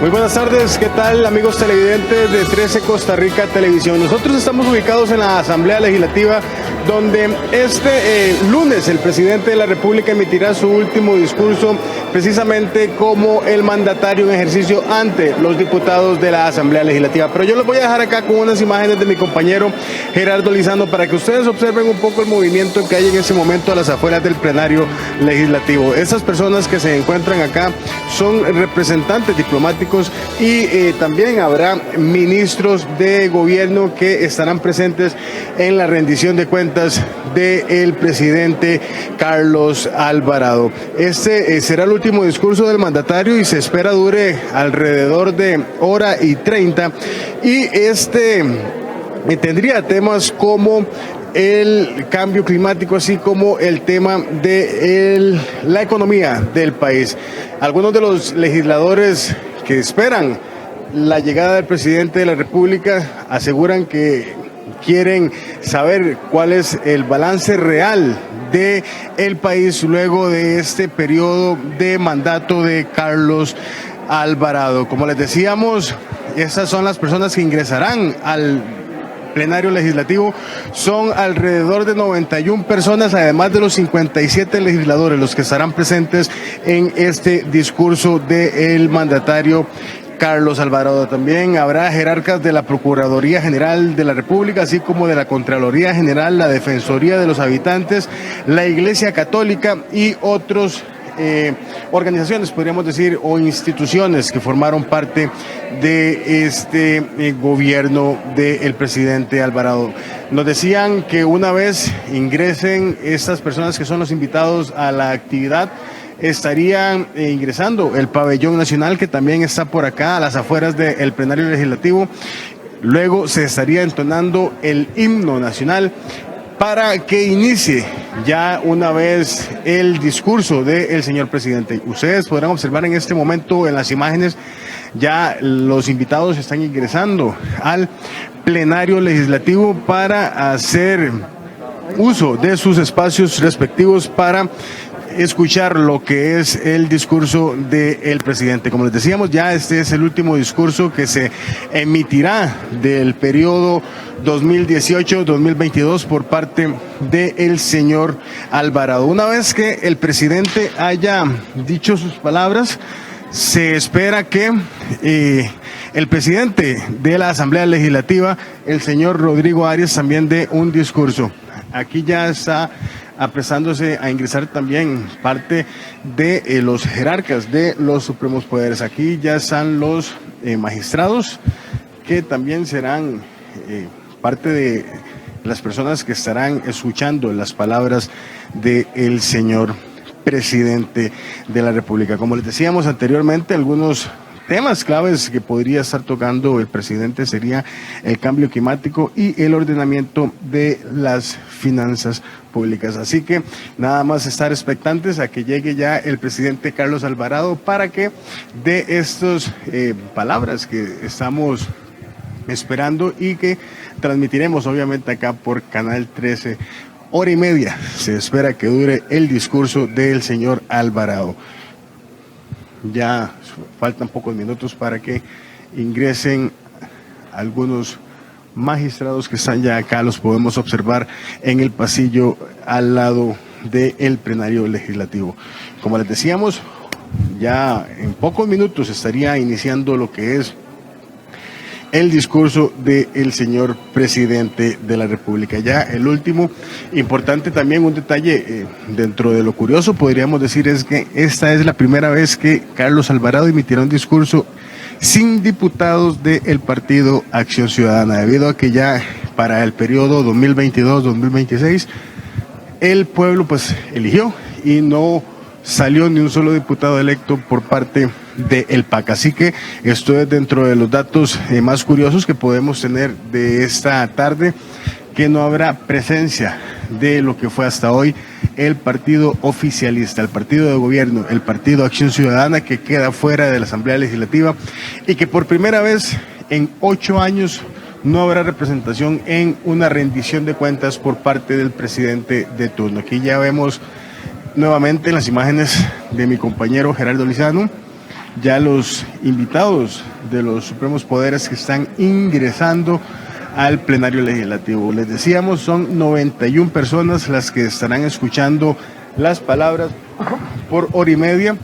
Muy buenas tardes, ¿qué tal amigos televidentes de 13 Costa Rica Televisión? Nosotros estamos ubicados en la Asamblea Legislativa, donde este lunes el presidente de la República emitirá su último discurso, precisamente como el mandatario en ejercicio ante los diputados de la Asamblea Legislativa. Pero yo les voy a dejar acá con unas imágenes de mi compañero Gerardo Lizano para que ustedes observen un poco el movimiento que hay en ese momento a las afueras del plenario legislativo. Estas personas que se encuentran acá son representantes diplomáticos y también habrá ministros de gobierno que estarán presentes en la rendición de cuentas del presidente Carlos Alvarado. Este será el último discurso del mandatario y se espera dure alrededor de 1:30 y tendría temas como el cambio climático, así como el tema de la economía del país. Algunos de los legisladores que esperan la llegada del presidente de la República aseguran que quieren saber cuál es el balance real de el país luego de este periodo de mandato de Carlos Alvarado. Como les decíamos, estas son las personas que ingresarán al plenario legislativo. Son alrededor de 91 personas, además de los 57 legisladores, los que estarán presentes en este discurso del mandatario Carlos Alvarado. También habrá jerarcas de la Procuraduría General de la República, así como de la Contraloría General, la Defensoría de los Habitantes, la Iglesia Católica y otros organizaciones, podríamos decir, o instituciones que formaron parte de este gobierno del presidente Alvarado. Nos decían que una vez ingresen estas personas que son los invitados a la actividad, estarían ingresando el pabellón nacional, que también está por acá a las afueras del plenario legislativo. Luego se estaría entonando el himno nacional para que inicie ya una vez el discurso del señor presidente. Ustedes podrán observar en este momento en las imágenes, ya los invitados están ingresando al plenario legislativo para hacer uso de sus espacios respectivos para escuchar lo que es el discurso del presidente. Como les decíamos, ya este es el último discurso que se emitirá del periodo 2018-2022 por parte del señor Alvarado. Una vez que el presidente haya dicho sus palabras, se espera que el presidente de la Asamblea Legislativa, el señor Rodrigo Arias, también dé un discurso. Aquí ya está apresándose a ingresar también parte de los jerarcas de los supremos poderes. Aquí ya están los magistrados, que también serán parte de las personas que estarán escuchando las palabras del señor presidente de la República. Como les decíamos anteriormente, algunos temas claves que podría estar tocando el presidente sería el cambio climático y el ordenamiento de las finanzas públicas. Así que nada más estar expectantes a que llegue ya el presidente Carlos Alvarado para que dé estas palabras que estamos esperando y que transmitiremos obviamente acá por Canal 13. 1:30 se espera que dure el discurso del señor Alvarado. Ya faltan pocos minutos para que ingresen algunos magistrados que están ya acá, los podemos observar en el pasillo al lado del plenario legislativo. Como les decíamos, ya en pocos minutos estaría iniciando lo que es el discurso del señor presidente de la República. Ya el último, importante también un detalle dentro de lo curioso, podríamos decir, es que esta es la primera vez que Carlos Alvarado emitirá un discurso sin diputados del partido Acción Ciudadana, debido a que ya para el periodo 2022-2026 el pueblo pues eligió y no salió ni un solo diputado electo por parte del PAC. Así que esto es dentro de los datos más curiosos que podemos tener de esta tarde, que no habrá presencia de lo que fue hasta hoy el partido oficialista, el partido de gobierno, el partido Acción Ciudadana, que queda fuera de la Asamblea Legislativa y que por primera vez en 8 años no habrá representación en una rendición de cuentas por parte del presidente de turno. Aquí ya vemos nuevamente las imágenes de mi compañero Gerardo Lizano, ya los invitados de los supremos poderes que están ingresando al plenario legislativo. Les decíamos, son 91 personas las que estarán escuchando las palabras por hora y media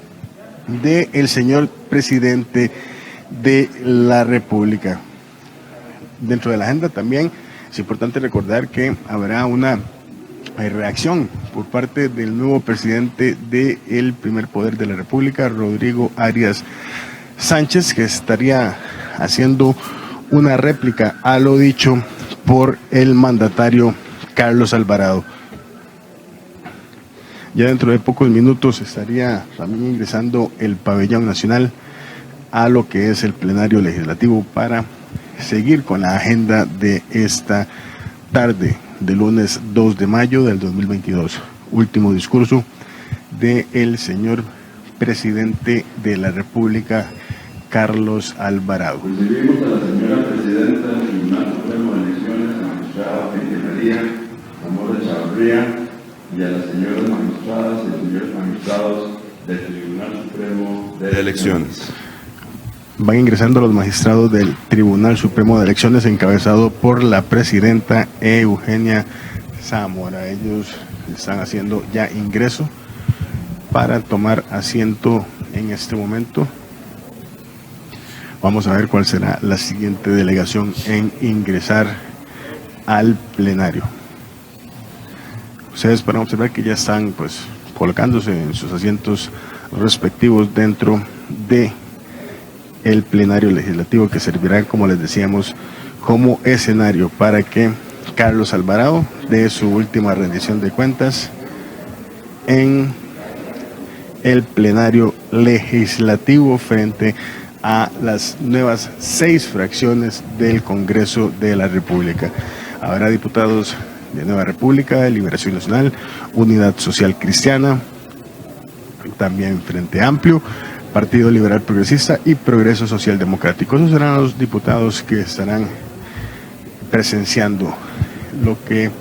del señor presidente de la República. Dentro de la agenda también es importante recordar que habrá una reacción por parte del nuevo presidente del primer poder de la República, Rodrigo Arias Sánchez, que estaría haciendo una réplica a lo dicho por el mandatario Carlos Alvarado. Ya dentro de pocos minutos estaría también ingresando el pabellón nacional a lo que es el plenario legislativo para seguir con la agenda de esta tarde de lunes 2 de mayo del 2022. Último discurso del señor presidente de la República, Carlos Alvarado. Recibimos a la señora presidenta del Tribunal Supremo de Elecciones, la magistrada Cintia María Amor Chavarría, y a las señoras magistradas y señores magistrados del Tribunal Supremo de Elecciones. Van ingresando los magistrados del Tribunal Supremo de Elecciones, encabezado por la presidenta Eugenia Zamora. Ellos están haciendo ya ingreso para tomar asiento en este momento. Vamos a ver cuál será la siguiente delegación en ingresar al plenario. Ustedes podrán observar que ya están pues colocándose en sus asientos respectivos dentro de el plenario legislativo, que servirá, como les decíamos, como escenario para que Carlos Alvarado dé su última rendición de cuentas en el plenario legislativo frente a las nuevas 6 fracciones del Congreso de la República. Habrá diputados de Nueva República, Liberación Nacional, Unidad Social Cristiana, también Frente Amplio, Partido Liberal Progresista y Progreso Social Democrático. Esos serán los diputados que estarán presenciando lo que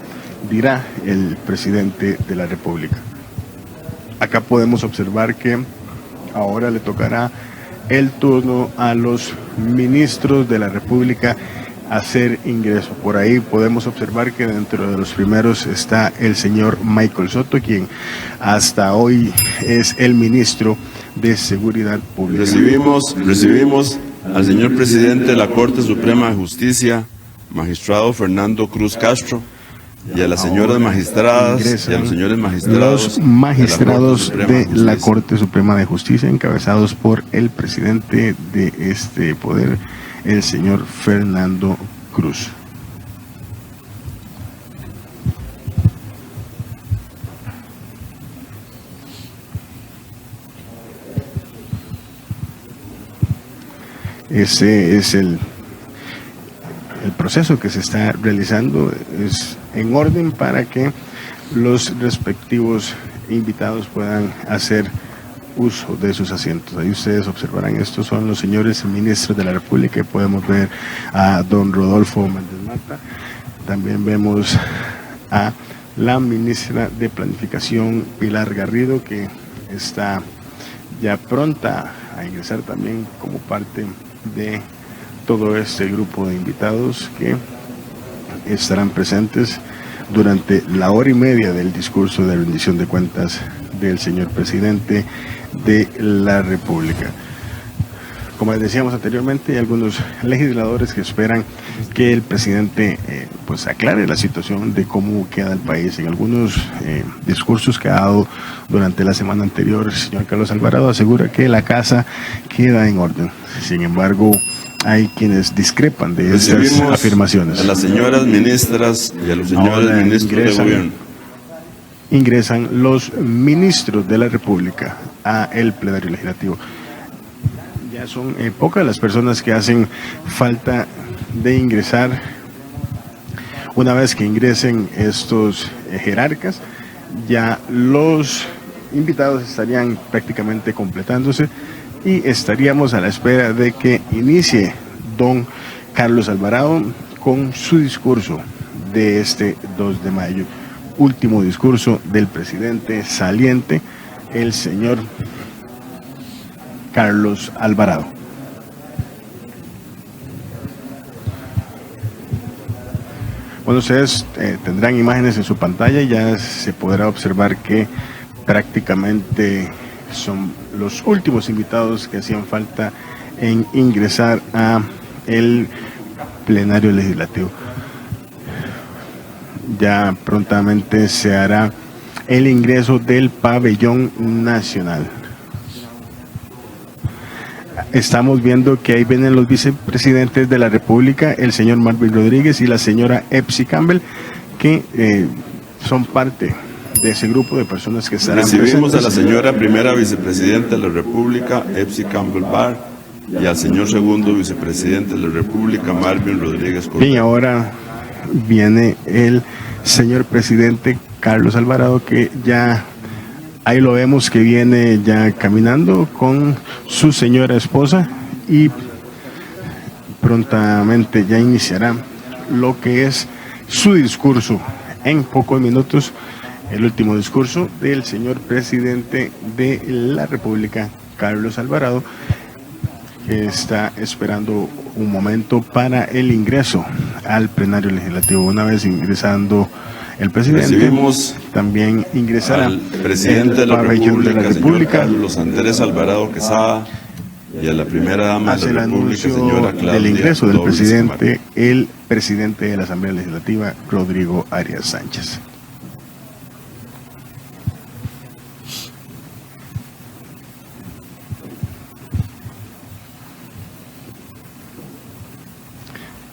dirá el presidente de la República. Acá podemos observar que ahora le tocará el turno a los ministros de la República hacer ingreso. Por ahí podemos observar que dentro de los primeros está el señor Michael Soto, quien hasta hoy es el ministro de Seguridad Pública. Recibimos al señor presidente de la Corte Suprema de Justicia, magistrado Fernando Cruz Castro, y a las señoras magistradas y a los señores magistrados, los magistrados de la Corte Suprema de Justicia, encabezados por el presidente de este poder, el señor Fernando Cruz. Ese es el proceso que se está realizando, es en orden para que los respectivos invitados puedan hacer uso de sus asientos. Ahí ustedes observarán, estos son los señores ministros de la República. Podemos ver a don Rodolfo Méndez Mata, también vemos a la ministra de Planificación, Pilar Garrido, que está ya pronta a ingresar también como parte de todo este grupo de invitados que estarán presentes durante la hora y media del discurso de rendición de cuentas del señor presidente de la República. Como les decíamos anteriormente, hay algunos legisladores que esperan que el presidente pues aclare la situación de cómo queda el país. En algunos discursos que ha dado durante la semana anterior, el señor Carlos Alvarado asegura que la casa queda en orden. Sin embargo, hay quienes discrepan de estas afirmaciones. A las señoras ministras y a los señores ministros de gobierno. Ingresan los ministros de la República a el plenario legislativo. Ya son pocas las personas que hacen falta de ingresar. Una vez que ingresen estos jerarcas, ya los invitados estarían prácticamente completándose y estaríamos a la espera de que inicie don Carlos Alvarado con su discurso de este 2 de mayo. Último discurso del presidente saliente, el señor Carlos Alvarado. Bueno, ustedes tendrán imágenes en su pantalla y ya se podrá observar que prácticamente son los últimos invitados que hacían falta en ingresar a el plenario legislativo. Ya prontamente se hará el ingreso del pabellón nacional. Estamos viendo que ahí vienen los vicepresidentes de la República, el señor Marvin Rodríguez y la señora Epsi Campbell, que son parte de ese grupo de personas que estarán Recibimos presentes. a la señora primera vicepresidenta de la República, Epsi Campbell Barr, y al señor segundo vicepresidente de la República, Marvin Rodríguez Cordero. Bien, ahora viene el señor presidente Carlos Alvarado, que ya ahí lo vemos que viene ya caminando con su señora esposa y prontamente ya iniciará lo que es su discurso. En pocos minutos, el último discurso del señor presidente de la República, Carlos Alvarado, que está esperando un momento para el ingreso al plenario legislativo. Una vez ingresando el presidente, Recibimos también ingresará al presidente de el la pabellón de la señor República. Carlos Andrés Alvarado Quesada, y a la primera dama Hace de el la República, anuncio señora Claudia del ingreso del Dobles presidente, el presidente de la Asamblea Legislativa, Rodrigo Arias Sánchez.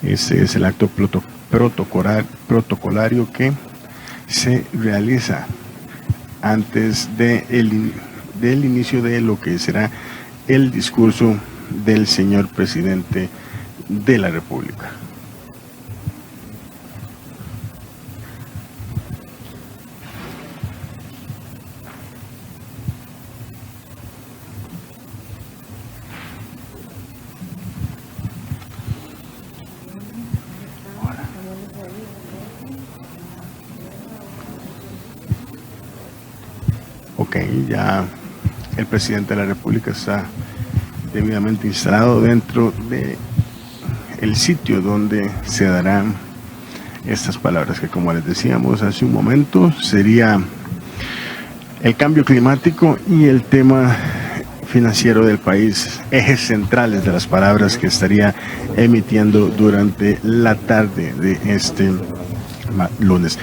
Este es el acto protocolario que se realiza antes del inicio de lo que será el discurso del señor presidente de la República. Ok, ya el presidente de la República está debidamente instalado dentro de el sitio donde se darán estas palabras, que como les decíamos hace un momento, sería el cambio climático y el tema financiero del país, ejes centrales de las palabras que estaría emitiendo durante la tarde de este lunes.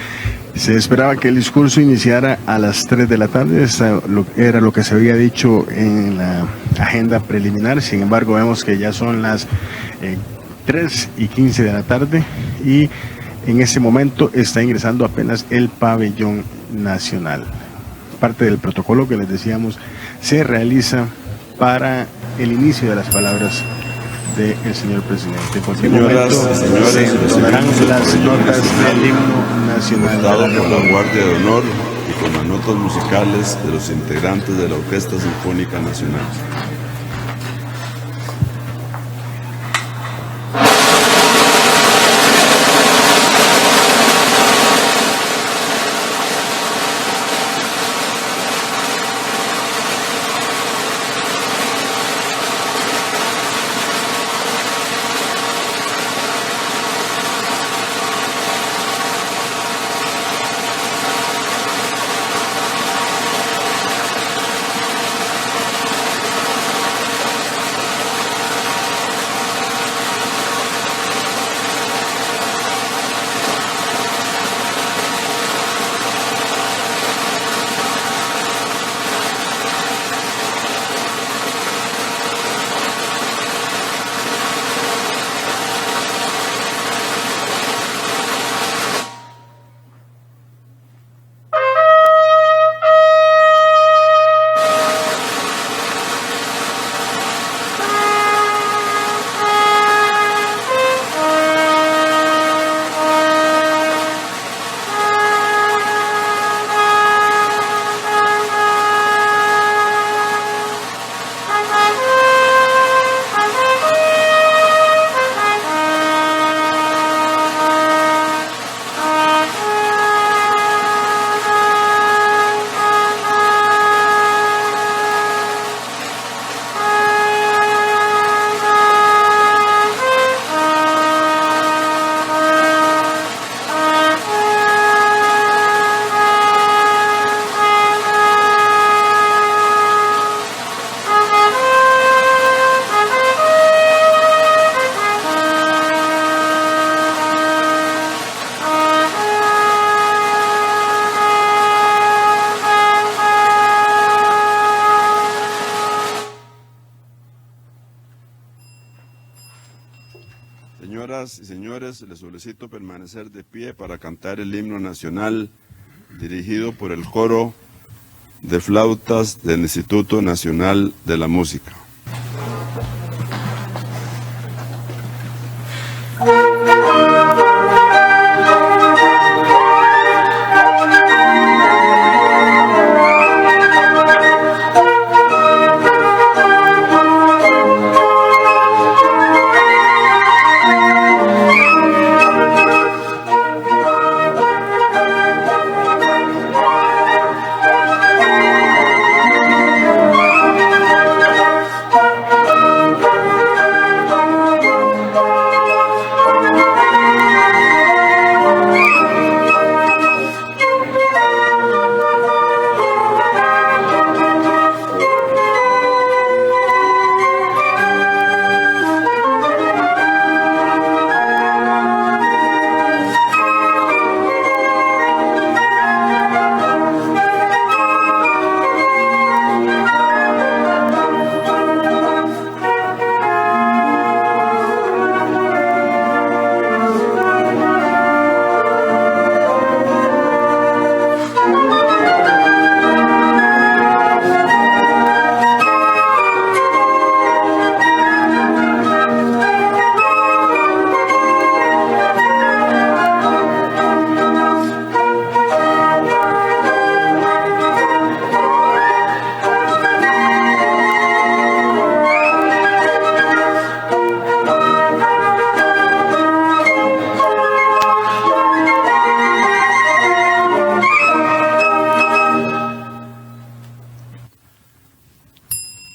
Se esperaba que el discurso iniciara a las 3 de la tarde, era lo que se había dicho en la agenda preliminar. Sin embargo, vemos que ya son las 3:15 de la tarde y en ese momento está ingresando apenas el pabellón nacional. Parte del protocolo que les decíamos se realiza para el inicio de las palabras del señor presidente. En cualquier Señoras momento y señores, se entonarán recibimos las el notas nacional, del himno nacional de dado la por la República. Guardia de Honor y con las notas musicales de los integrantes de la Orquesta Sinfónica Nacional. señores, les solicito permanecer de pie para cantar el himno nacional dirigido por el coro de flautas del Instituto Nacional de la Música.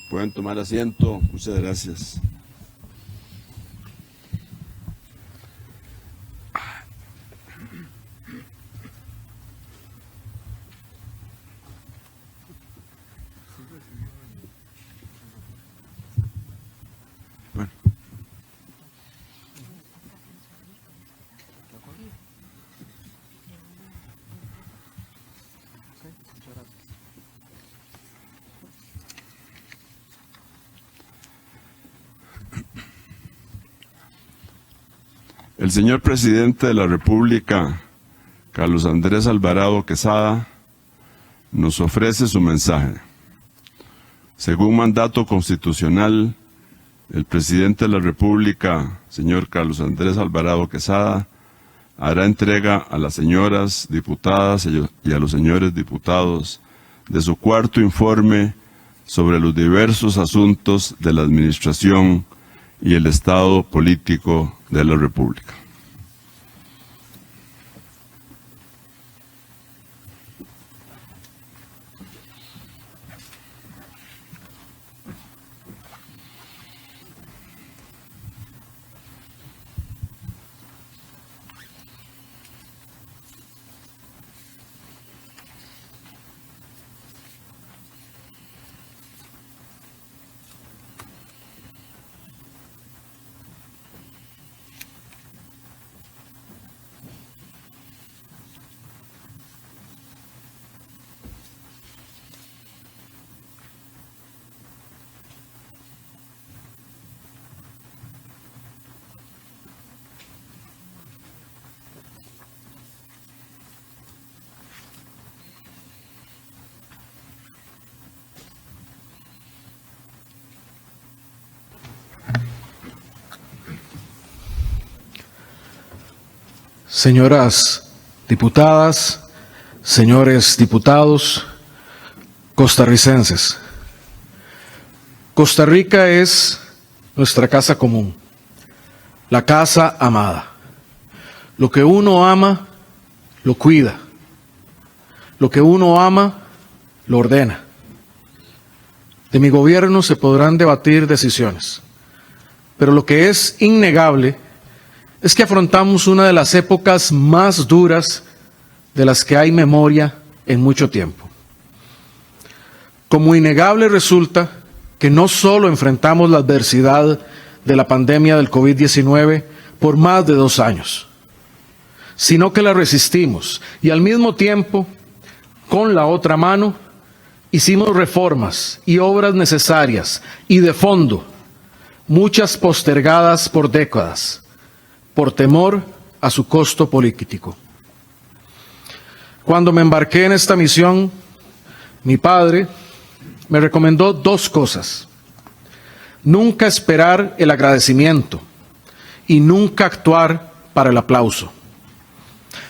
Pueden tomar asiento. Muchas gracias. Bueno. El señor presidente de la República, Carlos Andrés Alvarado Quesada, nos ofrece su mensaje. Según mandato constitucional, el presidente de la República, señor Carlos Andrés Alvarado Quesada, hará entrega a las señoras diputadas y a los señores diputados de su cuarto informe sobre los diversos asuntos de la administración y el estado político de la República. Señoras diputadas, señores diputados, costarricenses. Costa Rica es nuestra casa común, la casa amada. Lo que uno ama, lo cuida. Lo que uno ama, lo ordena. De mi gobierno se podrán debatir decisiones, pero lo que es innegable es que afrontamos una de las épocas más duras de las que hay memoria en mucho tiempo. Como innegable resulta que no solo enfrentamos la adversidad de la pandemia del COVID-19 por más de 2 años, sino que la resistimos y al mismo tiempo, con la otra mano, hicimos reformas y obras necesarias y de fondo, muchas postergadas por décadas, por temor a su costo político. Cuando me embarqué en esta misión, mi padre me recomendó dos cosas: nunca esperar el agradecimiento y nunca actuar para el aplauso.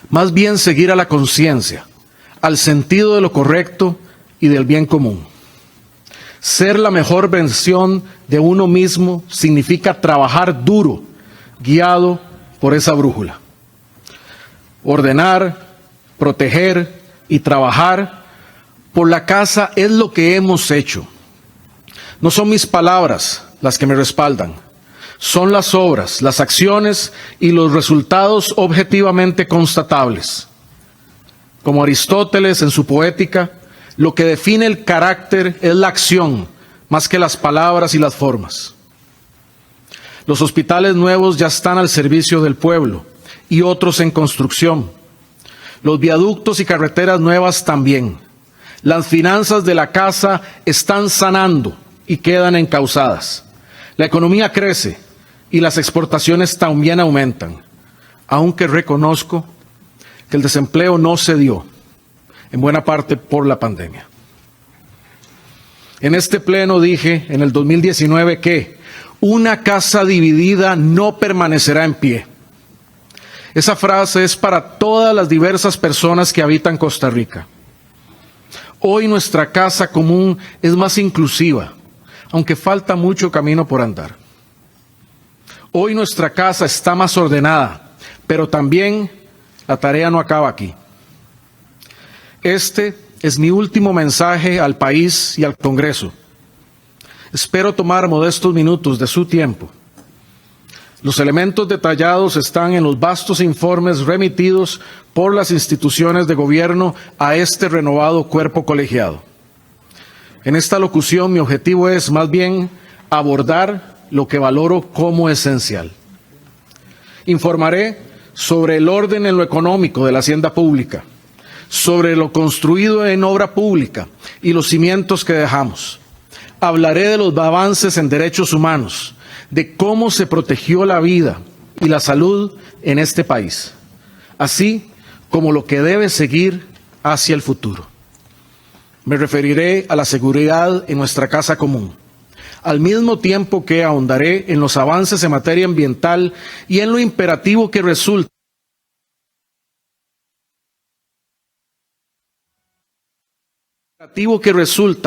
Más bien seguir a la conciencia, al sentido de lo correcto y del bien común. Ser la mejor versión de uno mismo significa trabajar duro, guiado por esa brújula. Ordenar, proteger y trabajar por la casa es lo que hemos hecho. No son mis palabras las que me respaldan, son las obras, las acciones y los resultados objetivamente constatables. Como Aristóteles en su Poética, lo que define el carácter es la acción, más que las palabras y las formas. Los hospitales nuevos ya están al servicio del pueblo y otros en construcción. Los viaductos y carreteras nuevas también. Las finanzas de la casa están sanando y quedan encauzadas. La economía crece y las exportaciones también aumentan, aunque reconozco que el desempleo no se dio, en buena parte por la pandemia. En este pleno dije en el 2019 que una casa dividida no permanecerá en pie. Esa frase es para todas las diversas personas que habitan Costa Rica. Hoy nuestra casa común es más inclusiva, aunque falta mucho camino por andar. Hoy nuestra casa está más ordenada, pero también la tarea no acaba aquí. Este es mi último mensaje al país y al Congreso. Espero tomar modestos minutos de su tiempo. Los elementos detallados están en los vastos informes remitidos por las instituciones de gobierno a este renovado cuerpo colegiado. En esta locución mi objetivo es más bien abordar lo que valoro como esencial. Informaré sobre el orden en lo económico de la hacienda pública, sobre lo construido en obra pública y los cimientos que dejamos. Hablaré de los avances en derechos humanos, de cómo se protegió la vida y la salud en este país, así como lo que debe seguir hacia el futuro. Me referiré a la seguridad en nuestra casa común, al mismo tiempo que ahondaré en los avances en materia ambiental y en lo imperativo que resulta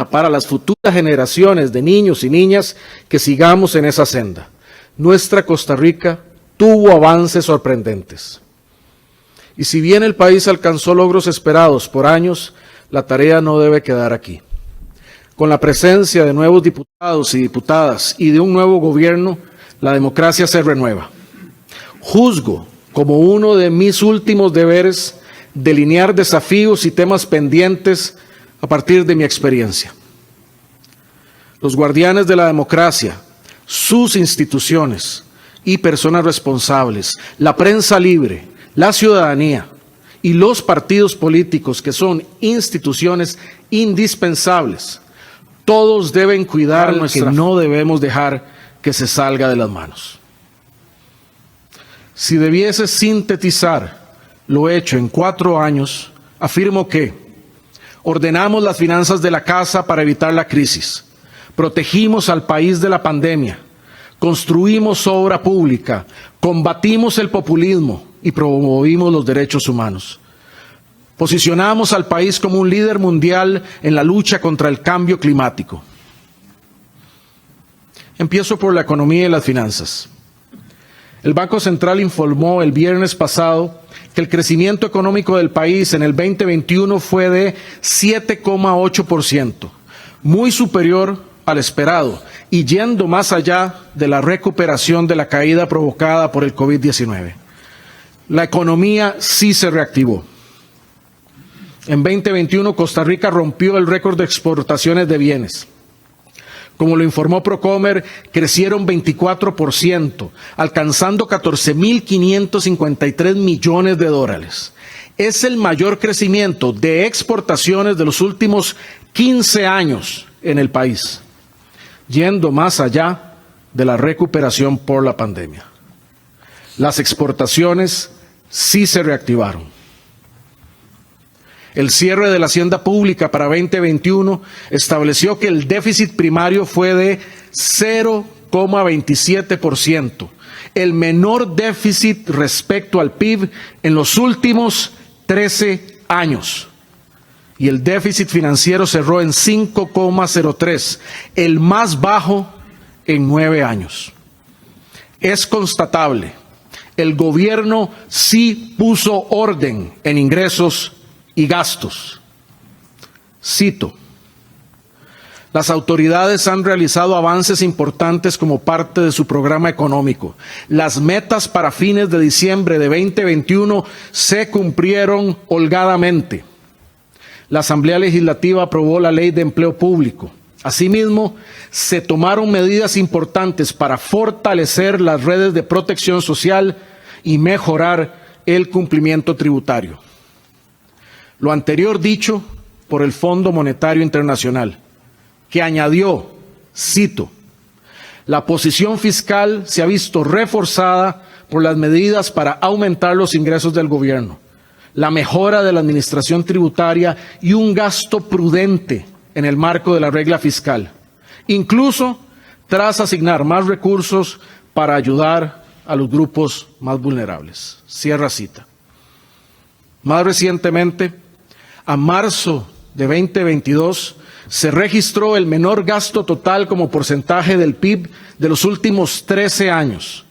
para las futuras generaciones de niños y niñas que sigamos en esa senda. Nuestra Costa Rica tuvo avances sorprendentes. Y si bien el país alcanzó logros esperados por años, la tarea no debe quedar aquí. Con la presencia de nuevos diputados y diputadas y de un nuevo gobierno, la democracia se renueva. Juzgo como uno de mis últimos deberes delinear desafíos y temas pendientes a partir de mi experiencia. Los guardianes de la democracia, sus instituciones y personas responsables, la prensa libre, la ciudadanía y los partidos políticos, que son instituciones indispensables, todos deben cuidar nuestra que no debemos dejar que se salga de las manos. Si debiese sintetizar lo hecho en 4 años, afirmo que ordenamos las finanzas de la casa para evitar la crisis, protegimos al país de la pandemia, construimos obra pública, combatimos el populismo y promovimos los derechos humanos. Posicionamos al país como un líder mundial en la lucha contra el cambio climático. Empiezo por la economía y las finanzas. El Banco Central informó el viernes pasado que el crecimiento económico del país en el 2021 fue de 7,8%, muy superior al esperado y yendo más allá de la recuperación de la caída provocada por el COVID-19. La economía sí se reactivó. En 2021 Costa Rica rompió el récord de exportaciones de bienes. Como lo informó Procomer, crecieron 24%, alcanzando 14.553 millones de dólares. Es el mayor crecimiento de exportaciones de los últimos 15 años en el país, yendo más allá de la recuperación por la pandemia. Las exportaciones sí se reactivaron. El cierre de la hacienda pública para 2021 estableció que el déficit primario fue de 0,27%, el menor déficit respecto al PIB en los últimos 13 años. Y el déficit financiero cerró en 5,03, el más bajo en 9 años. Es constatable, el gobierno sí puso orden en ingresos y gastos. Cito: las autoridades han realizado avances importantes como parte de su programa económico. Las metas para fines de diciembre de 2021 se cumplieron holgadamente. La Asamblea Legislativa aprobó la Ley de Empleo Público. Asimismo, se tomaron medidas importantes para fortalecer las redes de protección social y mejorar el cumplimiento tributario. Lo anterior dicho por el Fondo Monetario Internacional, que añadió, cito: la posición fiscal se ha visto reforzada por las medidas para aumentar los ingresos del gobierno, la mejora de la administración tributaria y un gasto prudente en el marco de la regla fiscal, incluso tras asignar más recursos para ayudar a los grupos más vulnerables. Cierra cita. Más recientemente, a marzo de 2022, se registró el menor gasto total como porcentaje del PIB de los últimos 13 años,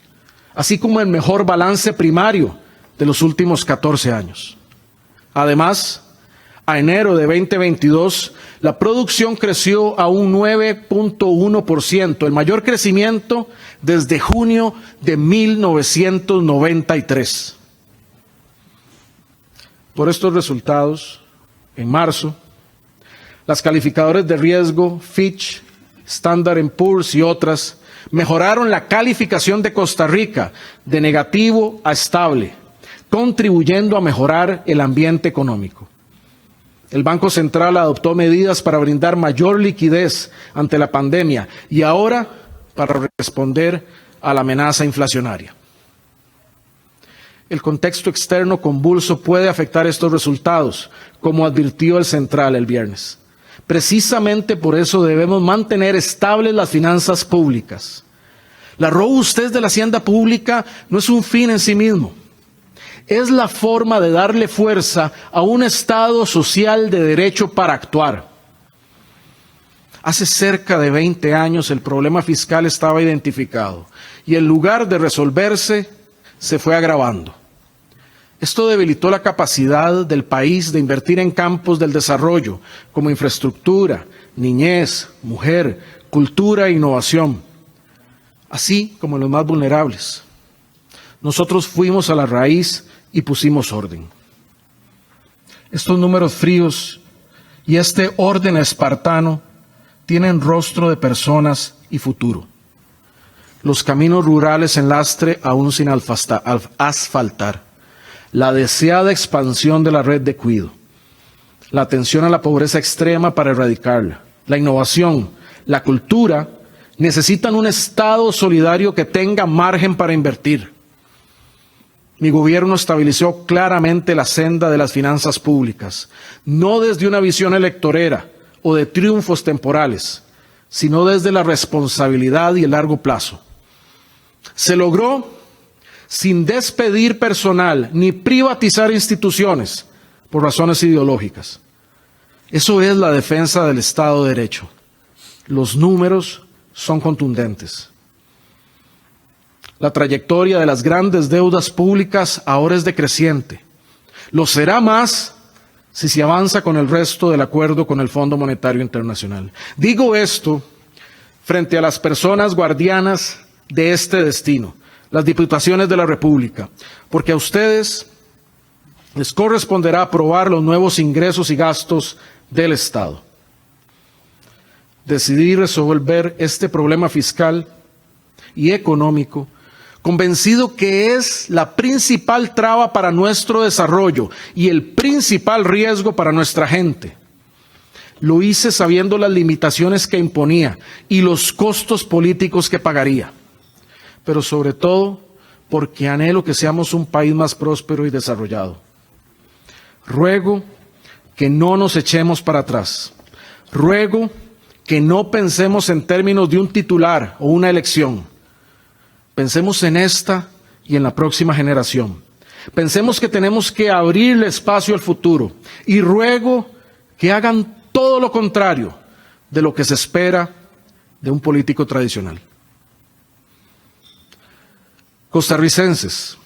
así como el mejor balance primario de los últimos 14 años. Además, a enero de 2022, la producción creció a un 9,1%, el mayor crecimiento desde junio de 1993. Por estos resultados, en marzo, las calificadoras de riesgo Fitch, Standard & Poor's y otras mejoraron la calificación de Costa Rica de negativo a estable, contribuyendo a mejorar el ambiente económico. El Banco Central adoptó medidas para brindar mayor liquidez ante la pandemia y ahora para responder a la amenaza inflacionaria. El contexto externo convulso puede afectar estos resultados, como advirtió el Central el viernes. Precisamente por eso debemos mantener estables las finanzas públicas. La robustez de la hacienda pública no es un fin en sí mismo. Es la forma de darle fuerza a un Estado social de derecho para actuar. Hace cerca de 20 años el problema fiscal estaba identificado y en lugar de resolverse, se fue agravando. Esto debilitó la capacidad del país de invertir en campos del desarrollo, como infraestructura, niñez, mujer, cultura e innovación, así como en los más vulnerables. Nosotros fuimos a la raíz y pusimos orden. Estos números fríos y este orden espartano tienen rostro de personas y futuro. Los caminos rurales en lastre aún sin asfaltar. La deseada expansión de la red de cuidado, la atención a la pobreza extrema para erradicarla, la innovación, la cultura, necesitan un Estado solidario que tenga margen para invertir. Mi gobierno estabilizó claramente la senda de las finanzas públicas, no desde una visión electorera o de triunfos temporales, sino desde la responsabilidad y el largo plazo. Se logró sin despedir personal ni privatizar instituciones por razones ideológicas. Eso es la defensa del Estado de Derecho. Los números son contundentes. La trayectoria de las grandes deudas públicas ahora es decreciente. Lo será más si se avanza con el resto del acuerdo con el Fondo Monetario Internacional. Digo esto frente a las personas guardianas de este destino, las diputaciones de la República, porque a ustedes les corresponderá aprobar los nuevos ingresos y gastos del Estado. Decidí resolver este problema fiscal y económico, convencido que es la principal traba para nuestro desarrollo y el principal riesgo para nuestra gente. Lo hice sabiendo las limitaciones que imponía y los costos políticos que pagaría, pero sobre todo porque anhelo que seamos un país más próspero y desarrollado. Ruego que no nos echemos para atrás. Ruego que no pensemos en términos de un titular o una elección. Pensemos en esta y en la próxima generación. Pensemos que tenemos que abrirle espacio al futuro. Y ruego que hagan todo lo contrario de lo que se espera de un político tradicional. Costarricenses,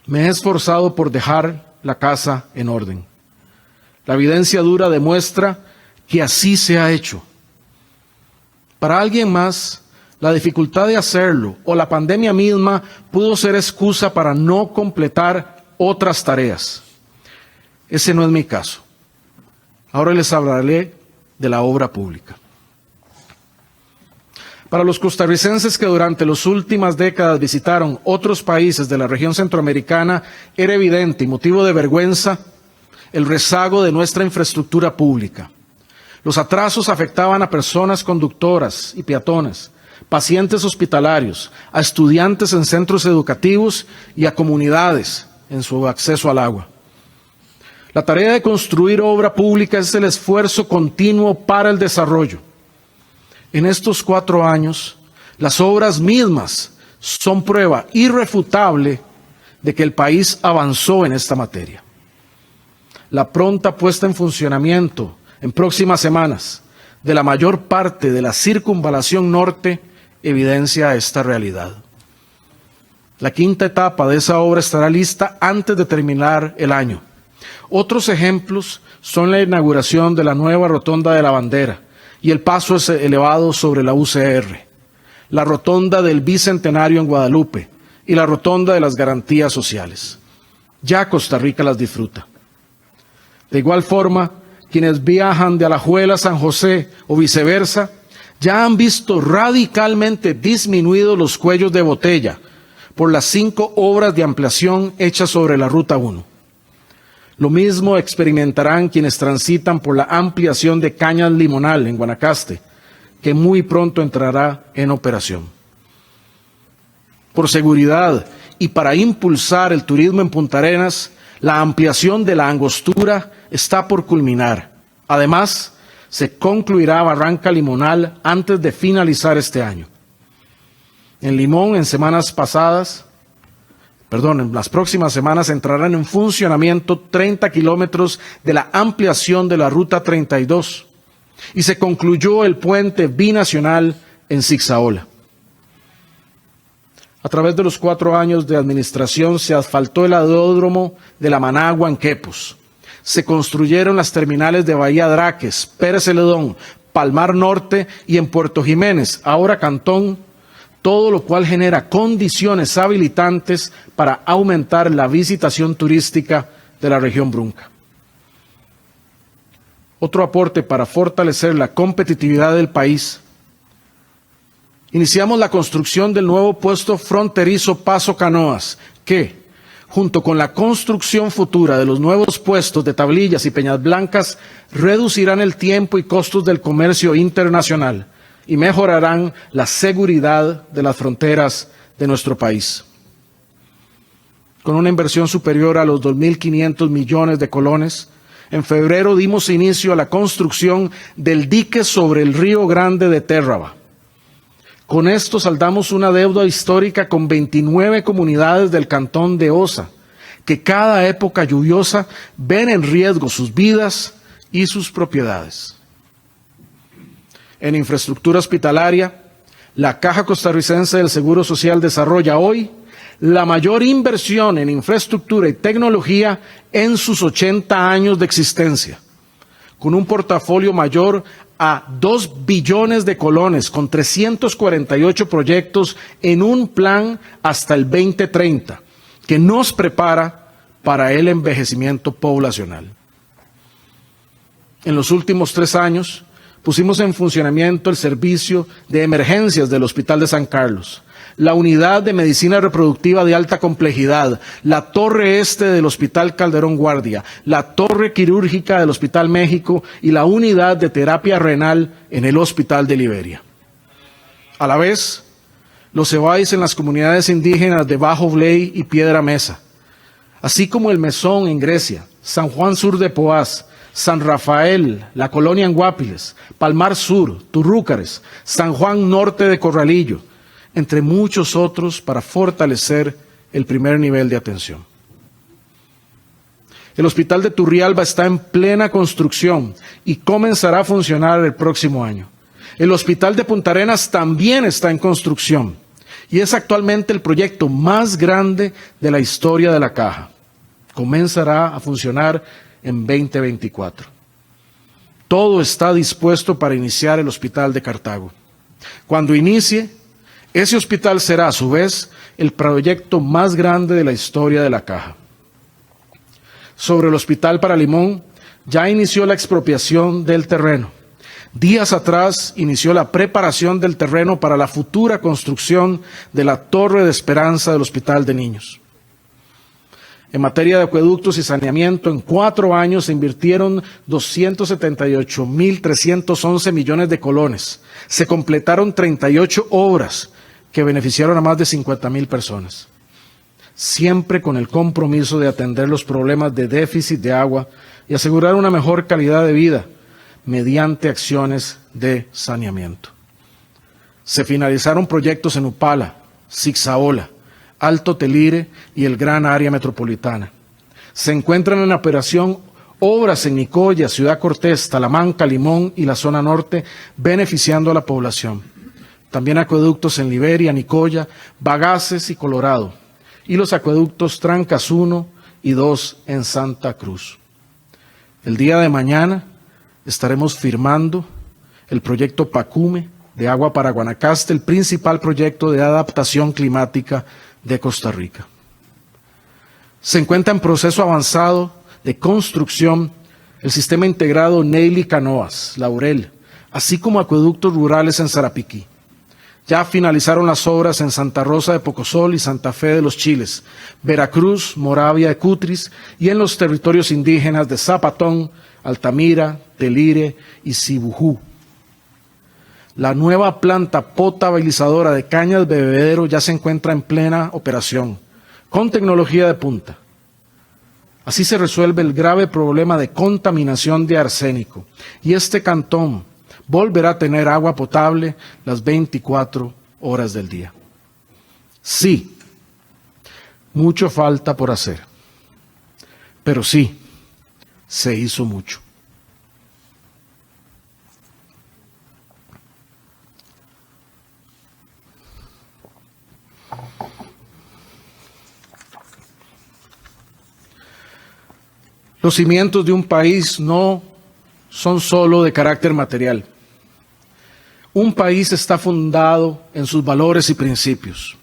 me he esforzado por dejar la casa en orden. La evidencia dura demuestra que así se ha hecho. Para alguien más, la dificultad de hacerlo o la pandemia misma pudo ser excusa para no completar otras tareas. Ese no es mi caso. Ahora les hablaré de la obra pública. Para los costarricenses que durante las últimas décadas visitaron otros países de la región centroamericana, era evidente y motivo de vergüenza el rezago de nuestra infraestructura pública. Los atrasos afectaban a personas conductoras y peatones, pacientes hospitalarios, a estudiantes en centros educativos y a comunidades en su acceso al agua. La tarea de construir obra pública es el esfuerzo continuo para el desarrollo. En estos 4 años, las obras mismas son prueba irrefutable de que el país avanzó en esta materia. La pronta puesta en funcionamiento en próximas semanas de la mayor parte de la circunvalación norte evidencia esta realidad. La 5ª etapa de esa obra estará lista antes de terminar el año. Otros ejemplos son la inauguración de la nueva Rotonda de la Bandera y el paso elevado sobre la UCR, la Rotonda del Bicentenario en Guadalupe y la Rotonda de las Garantías Sociales. Ya Costa Rica las disfruta. De igual forma, quienes viajan de Alajuela a San José o viceversa, ya han visto radicalmente disminuidos los cuellos de botella por las 5 obras de ampliación hechas sobre la Ruta 1. Lo mismo experimentarán quienes transitan por la ampliación de Cañas Limonal en Guanacaste, que muy pronto entrará en operación. Por seguridad y para impulsar el turismo en Punta Arenas, la ampliación de la Angostura está por culminar. Además, se concluirá Barranca Limonal antes de finalizar este año. En Limón, en las próximas semanas entrarán en funcionamiento 30 kilómetros de la ampliación de la Ruta 32 y se concluyó el puente binacional en Zigzaola. A través de los 4 años de administración se asfaltó el aeródromo de la Managua en Quepos. Se construyeron las terminales de Bahía Draques, Pérez Celedón, Palmar Norte y en Puerto Jiménez, ahora Cantón, todo lo cual genera condiciones habilitantes para aumentar la visitación turística de la región Brunca. Otro aporte para fortalecer la competitividad del país. Iniciamos la construcción del nuevo puesto fronterizo Paso Canoas, que, junto con la construcción futura de los nuevos puestos de Tablillas y Peñas Blancas, reducirán el tiempo y costos del comercio internacional y mejorarán la seguridad de las fronteras de nuestro país. Con una inversión superior a los 2.500 millones de colones, en febrero dimos inicio a la construcción del dique sobre el Río Grande de Térraba. Con esto saldamos una deuda histórica con 29 comunidades del cantón de Osa, que cada época lluviosa ven en riesgo sus vidas y sus propiedades. En infraestructura hospitalaria, la Caja Costarricense del Seguro Social desarrolla hoy la mayor inversión en infraestructura y tecnología en sus 80 años de existencia, con un portafolio mayor a 2 billones de colones, con 348 proyectos en un plan hasta el 2030, que nos prepara para el envejecimiento poblacional. En los últimos 3 años, pusimos en funcionamiento el servicio de emergencias del Hospital de San Carlos, la unidad de medicina reproductiva de alta complejidad, la torre este del Hospital Calderón Guardia, la torre quirúrgica del Hospital México y la unidad de terapia renal en el Hospital de Liberia. A la vez, los cebáis en las comunidades indígenas de Bajo Bley y Piedra Mesa, así como el Mesón en Grecia, San Juan Sur de Poás, San Rafael, la Colonia en Guapiles, Palmar Sur, Turrúcares, San Juan Norte de Corralillo, entre muchos otros, para fortalecer el primer nivel de atención. El hospital de Turrialba está en plena construcción y comenzará a funcionar el próximo año. El hospital de Punta Arenas también está en construcción y es actualmente el proyecto más grande de la historia de la Caja. Comenzará a funcionar en 2024. Todo está dispuesto para iniciar el hospital de Cartago. Cuando inicie, ese hospital será a su vez el proyecto más grande de la historia de la Caja. Sobre el hospital para Limón, ya inició la expropiación del terreno. Días atrás inició la preparación del terreno para la futura construcción de la Torre de Esperanza del Hospital de Niños. En materia de acueductos y saneamiento, en 4 años se invirtieron 278.311 millones de colones. Se completaron 38 obras que beneficiaron a más de 50.000 personas. Siempre con el compromiso de atender los problemas de déficit de agua y asegurar una mejor calidad de vida mediante acciones de saneamiento. Se finalizaron proyectos en Upala, Zigzaola, Alto Telire y el Gran Área Metropolitana. Se encuentran en operación obras en Nicoya, Ciudad Cortés, Talamanca, Limón y la zona norte, beneficiando a la población. También acueductos en Liberia, Nicoya, Bagaces y Colorado. Y los acueductos Trancas 1 y 2 en Santa Cruz. El día de mañana estaremos firmando el proyecto Pacume de agua para Guanacaste, el principal proyecto de adaptación climática de Costa Rica. Se encuentra en proceso avanzado de construcción el sistema integrado Neily Canoas, Laurel, así como acueductos rurales en Sarapiquí. Ya finalizaron las obras en Santa Rosa de Pocosol y Santa Fe de los Chiles, Veracruz, Moravia de Cutris y en los territorios indígenas de Zapatón, Altamira, Telire y Cibujú. La nueva planta potabilizadora de cañas de bebedero ya se encuentra en plena operación, con tecnología de punta. Así se resuelve el grave problema de contaminación de arsénico y este cantón volverá a tener agua potable las 24 horas del día. Sí, mucho falta por hacer, pero sí, se hizo mucho. Los cimientos de un país no son solo de carácter material. Un país está fundado en sus valores y principios.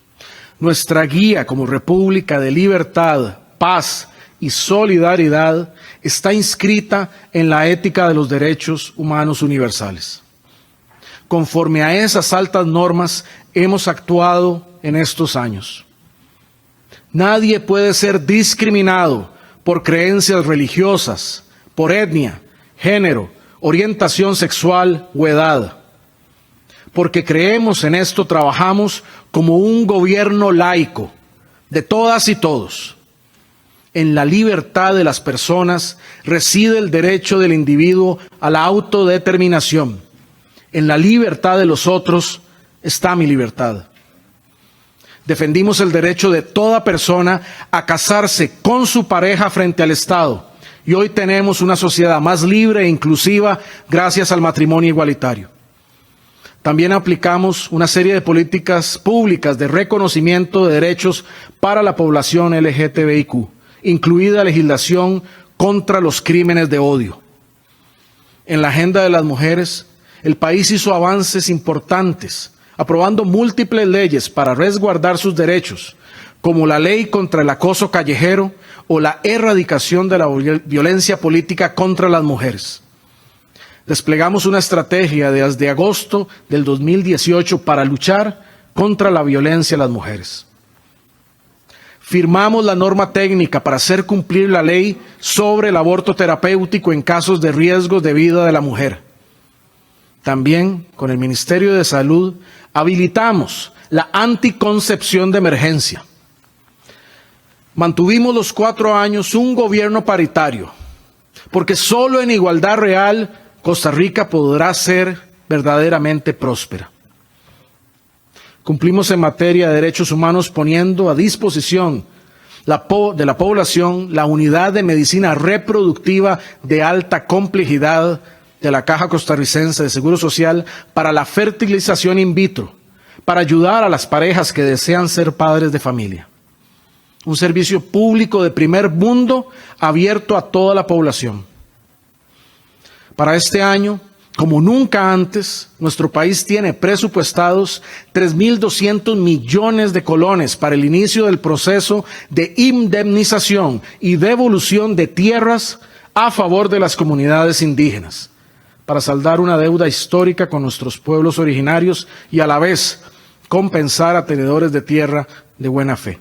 Nuestra guía como República de libertad, paz y solidaridad está inscrita en la ética de los derechos humanos universales. Conforme a esas altas normas hemos actuado en estos años. Nadie puede ser discriminado por creencias religiosas, por etnia, género, orientación sexual o edad. Porque creemos en esto, trabajamos como un gobierno laico, de todas y todos. En la libertad de las personas reside el derecho del individuo a la autodeterminación. En la libertad de los otros está mi libertad. Defendimos el derecho de toda persona a casarse con su pareja frente al Estado. Y hoy tenemos una sociedad más libre e inclusiva gracias al matrimonio igualitario. También aplicamos una serie de políticas públicas de reconocimiento de derechos para la población LGTBIQ, incluida legislación contra los crímenes de odio. En la agenda de las mujeres, el país hizo avances importantes, aprobando múltiples leyes para resguardar sus derechos, como la ley contra el acoso callejero o la erradicación de la violencia política contra las mujeres. Desplegamos una estrategia desde agosto del 2018 para luchar contra la violencia a las mujeres. Firmamos la norma técnica para hacer cumplir la ley sobre el aborto terapéutico en casos de riesgo de vida de la mujer. También, con el Ministerio de Salud, habilitamos la anticoncepción de emergencia. Mantuvimos los 4 años un gobierno paritario, porque solo en igualdad real Costa Rica podrá ser verdaderamente próspera. Cumplimos en materia de derechos humanos poniendo a disposición de la población la unidad de medicina reproductiva de alta complejidad de la Caja Costarricense de Seguro Social para la fertilización in vitro, para ayudar a las parejas que desean ser padres de familia. Un servicio público de primer mundo abierto a toda la población. Para este año, como nunca antes, nuestro país tiene presupuestados 3.200 millones de colones para el inicio del proceso de indemnización y devolución de tierras a favor de las comunidades indígenas, para saldar una deuda histórica con nuestros pueblos originarios y a la vez compensar a tenedores de tierra de buena fe.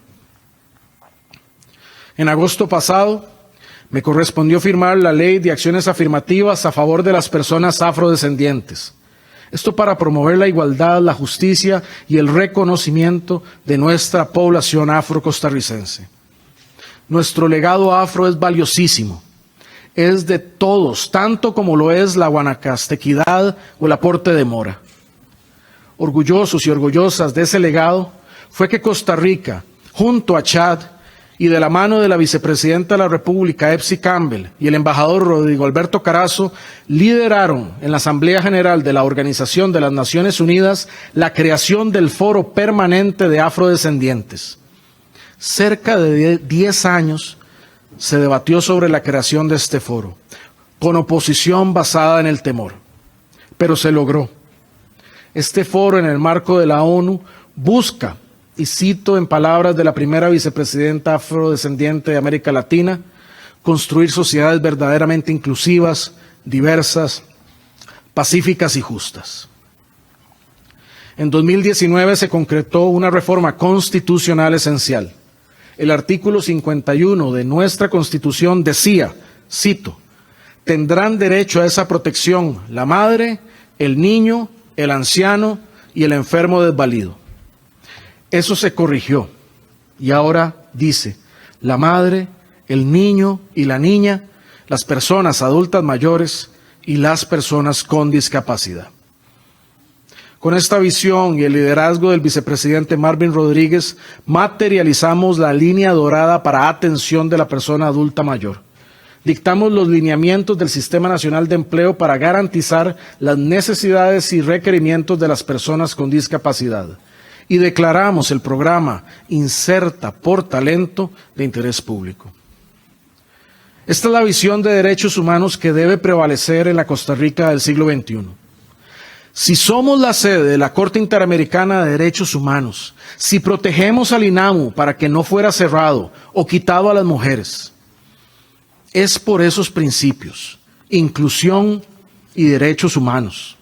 En agosto pasado, me correspondió firmar la Ley de Acciones Afirmativas a favor de las personas afrodescendientes. Esto para promover la igualdad, la justicia y el reconocimiento de nuestra población afro-costarricense. Nuestro legado afro es valiosísimo. Es de todos, tanto como lo es la guanacastequidad o el aporte de Mora. Orgullosos y orgullosas de ese legado fue que Costa Rica, junto a Chad, y de la mano de la vicepresidenta de la República, Epsi Campbell, y el embajador Rodrigo Alberto Carazo, lideraron en la Asamblea General de la Organización de las Naciones Unidas la creación del Foro Permanente de Afrodescendientes. Cerca de 10 años se debatió sobre la creación de este foro, con oposición basada en el temor, pero se logró. Este foro, en el marco de la ONU, busca, y cito en palabras de la primera vicepresidenta afrodescendiente de América Latina, construir sociedades verdaderamente inclusivas, diversas, pacíficas y justas. En 2019 se concretó una reforma constitucional esencial. El artículo 51 de nuestra Constitución decía, cito, tendrán derecho a esa protección la madre, el niño, el anciano y el enfermo desvalido. Eso se corrigió y ahora dice, la madre, el niño y la niña, las personas adultas mayores y las personas con discapacidad. Con esta visión y el liderazgo del vicepresidente Marvin Rodríguez, materializamos la línea dorada para atención de la persona adulta mayor. Dictamos los lineamientos del Sistema Nacional de Empleo para garantizar las necesidades y requerimientos de las personas con discapacidad. Y declaramos el programa Inserta por Talento de interés público. Esta es la visión de derechos humanos que debe prevalecer en la Costa Rica del siglo XXI. Si somos la sede de la Corte Interamericana de Derechos Humanos, si protegemos al INAMU para que no fuera cerrado o quitado a las mujeres, es por esos principios, inclusión y derechos humanos.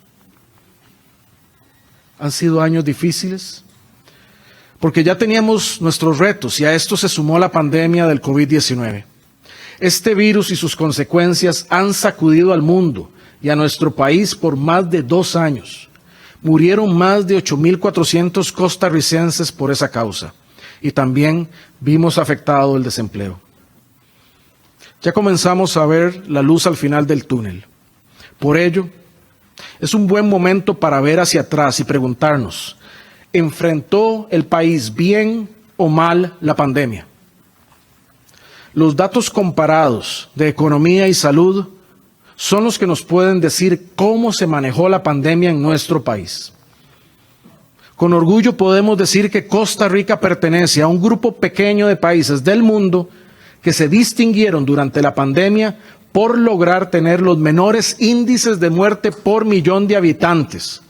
¿Han sido años difíciles? Porque ya teníamos nuestros retos y a esto se sumó la pandemia del COVID-19. Este virus y sus consecuencias han sacudido al mundo y a nuestro país por más de 2 años. Murieron más de 8.400 costarricenses por esa causa y también vimos afectado el desempleo. Ya comenzamos a ver la luz al final del túnel. Por ello, es un buen momento para ver hacia atrás y preguntarnos, ¿enfrentó el país bien o mal la pandemia? Los datos comparados de economía y salud son los que nos pueden decir cómo se manejó la pandemia en nuestro país. Con orgullo podemos decir que Costa Rica pertenece a un grupo pequeño de países del mundo que se distinguieron durante la pandemia por lograr tener los menores índices de muerte por millón de habitantes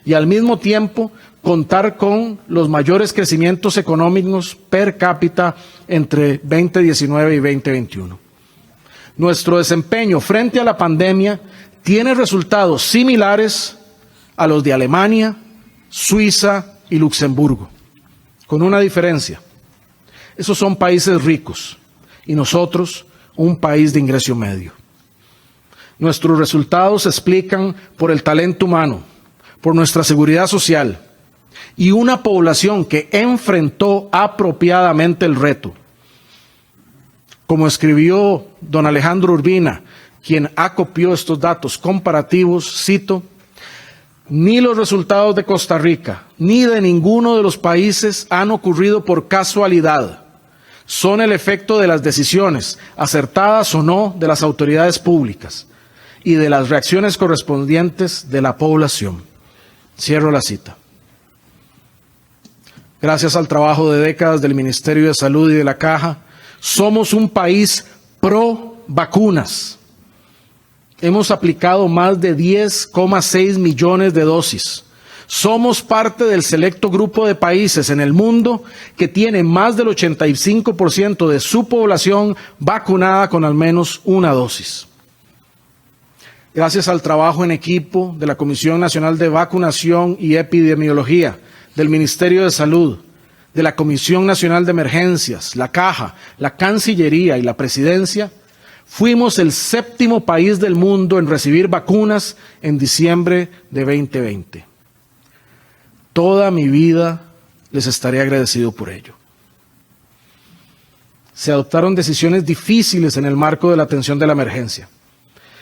y al mismo tiempo contar con los mayores crecimientos económicos per cápita entre 2019 y 2021. Nuestro desempeño frente a la pandemia tiene resultados similares a los de Alemania, Suiza y Luxemburgo, con una diferencia. Esos son países ricos y nosotros un país de ingreso medio. Nuestros resultados se explican por el talento humano, por nuestra seguridad social y una población que enfrentó apropiadamente el reto. Como escribió don Alejandro Urbina, quien acopió estos datos comparativos, cito: ni los resultados de Costa Rica, ni de ninguno de los países han ocurrido por casualidad. Son el efecto de las decisiones, acertadas o no, de las autoridades públicas y de las reacciones correspondientes de la población. Cierro la cita. Gracias al trabajo de décadas del Ministerio de Salud y de la Caja, somos un país pro vacunas. Hemos aplicado más de 10,6 millones de dosis. Somos parte del selecto grupo de países en el mundo que tiene más del 85% de su población vacunada con al menos una dosis. Gracias al trabajo en equipo de la Comisión Nacional de Vacunación y Epidemiología, del Ministerio de Salud, de la Comisión Nacional de Emergencias, la Caja, la Cancillería y la Presidencia, fuimos el 7º país del mundo en recibir vacunas en diciembre de 2020. Toda mi vida les estaré agradecido por ello. Se adoptaron decisiones difíciles en el marco de la atención de la emergencia.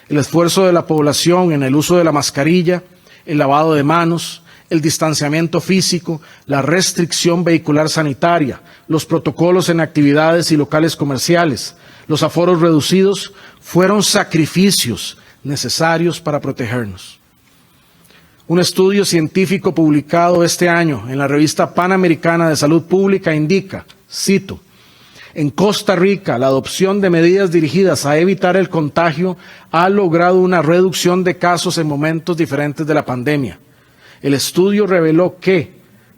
El esfuerzo de la población en el uso de la mascarilla, el lavado de manos, el distanciamiento físico, la restricción vehicular sanitaria, los protocolos en actividades y locales comerciales, los aforos reducidos, fueron sacrificios necesarios para protegernos. Un estudio científico publicado este año en la revista Panamericana de Salud Pública indica, cito: en Costa Rica, la adopción de medidas dirigidas a evitar el contagio ha logrado una reducción de casos en momentos diferentes de la pandemia. El estudio reveló que,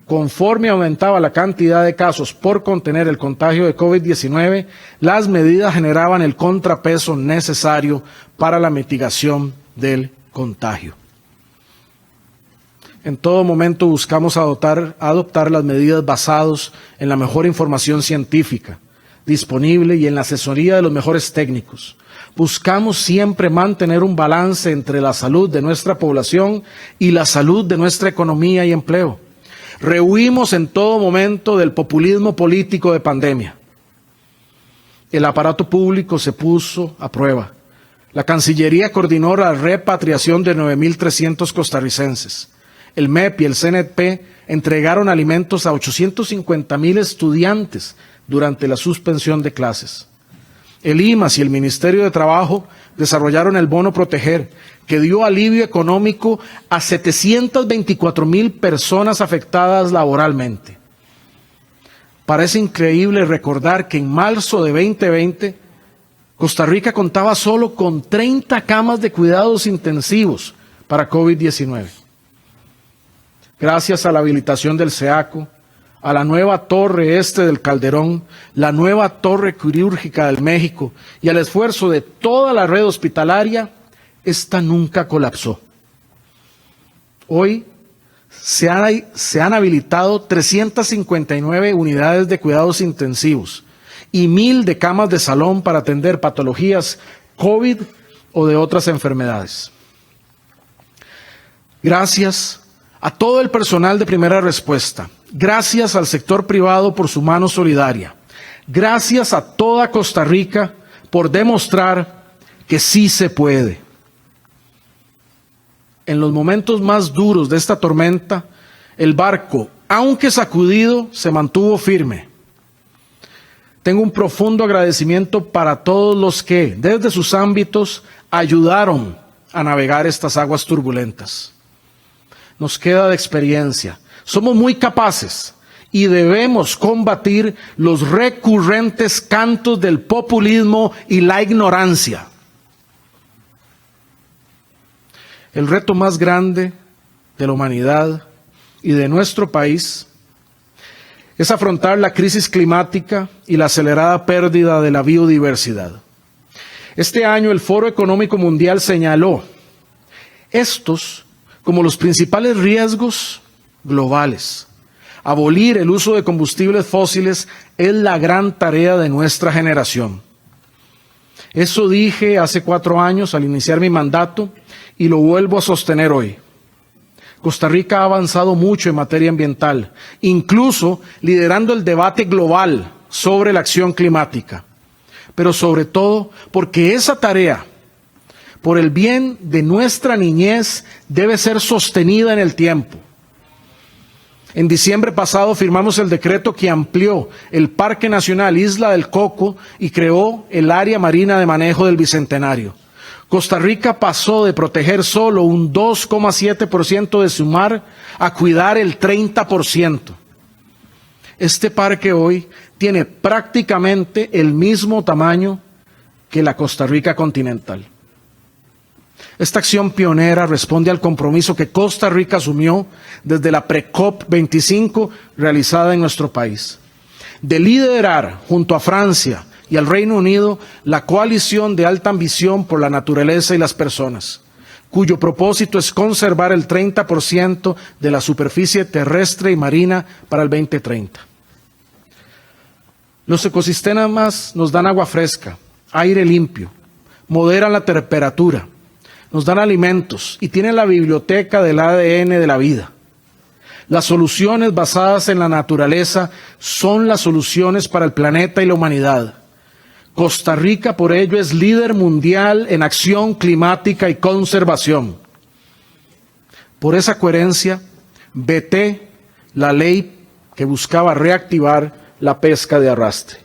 conforme aumentaba la cantidad de casos por contener el contagio de COVID-19, las medidas generaban el contrapeso necesario para la mitigación del contagio. En todo momento buscamos adoptar las medidas basadas en la mejor información científica disponible y en la asesoría de los mejores técnicos. Buscamos siempre mantener un balance entre la salud de nuestra población y la salud de nuestra economía y empleo. Rehuimos en todo momento del populismo político de pandemia. El aparato público se puso a prueba. La Cancillería coordinó la repatriación de 9.300 costarricenses. El MEP y el CNP entregaron alimentos a 850.000 estudiantes durante la suspensión de clases. El IMAS y el Ministerio de Trabajo desarrollaron el Bono Proteger, que dio alivio económico a 724.000 personas afectadas laboralmente. Parece increíble recordar que en marzo de 2020, Costa Rica contaba solo con 30 camas de cuidados intensivos para COVID-19. Gracias a la habilitación del SEACO, a la nueva torre este del Calderón, la nueva torre quirúrgica del México y al esfuerzo de toda la red hospitalaria, esta nunca colapsó. Hoy se han habilitado 359 unidades de cuidados intensivos y 1.000 de camas de salón para atender patologías COVID o de otras enfermedades. Gracias a todo el personal de primera respuesta, gracias al sector privado por su mano solidaria, gracias a toda Costa Rica por demostrar que sí se puede. En los momentos más duros de esta tormenta, el barco, aunque sacudido, se mantuvo firme. Tengo un profundo agradecimiento para todos los que, desde sus ámbitos, ayudaron a navegar estas aguas turbulentas. Nos queda de experiencia. Somos muy capaces y debemos combatir los recurrentes cantos del populismo y la ignorancia. El reto más grande de la humanidad y de nuestro país es afrontar la crisis climática y la acelerada pérdida de la biodiversidad. Este año el Foro Económico Mundial señaló estos como los principales riesgos globales. Abolir el uso de combustibles fósiles es la gran tarea de nuestra generación. Eso dije hace 4 años al iniciar mi mandato y lo vuelvo a sostener hoy. Costa Rica ha avanzado mucho en materia ambiental, incluso liderando el debate global sobre la acción climática. Pero sobre todo porque esa tarea, por el bien de nuestra niñez, debe ser sostenida en el tiempo. En diciembre pasado firmamos el decreto que amplió el Parque Nacional Isla del Coco y creó el Área Marina de Manejo del Bicentenario. Costa Rica pasó de proteger solo un 2,7% de su mar a cuidar el 30%. Este parque hoy tiene prácticamente el mismo tamaño que la Costa Rica continental. Esta acción pionera responde al compromiso que Costa Rica asumió desde la pre-COP 25 realizada en nuestro país, de liderar junto a Francia y al Reino Unido la coalición de alta ambición por la naturaleza y las personas, cuyo propósito es conservar el 30% de la superficie terrestre y marina para el 2030. Los ecosistemas nos dan agua fresca, aire limpio, moderan la temperatura, nos dan alimentos y tienen la biblioteca del ADN de la vida. Las soluciones basadas en la naturaleza son las soluciones para el planeta y la humanidad. Costa Rica, por ello, es líder mundial en acción climática y conservación. Por esa coherencia, veté la ley que buscaba reactivar la pesca de arrastre.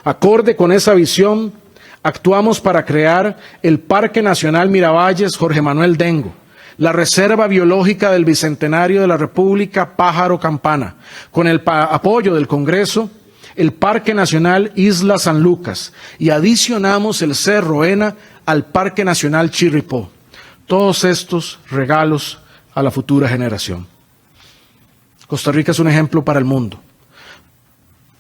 Acorde con esa visión, actuamos para crear el Parque Nacional Miravalles Jorge Manuel Dengo, la Reserva Biológica del Bicentenario de la República Pájaro Campana, con el apoyo del Congreso, el Parque Nacional Isla San Lucas, y adicionamos el Cerro Ena al Parque Nacional Chirripó. Todos estos regalos a la futura generación. Costa Rica es un ejemplo para el mundo.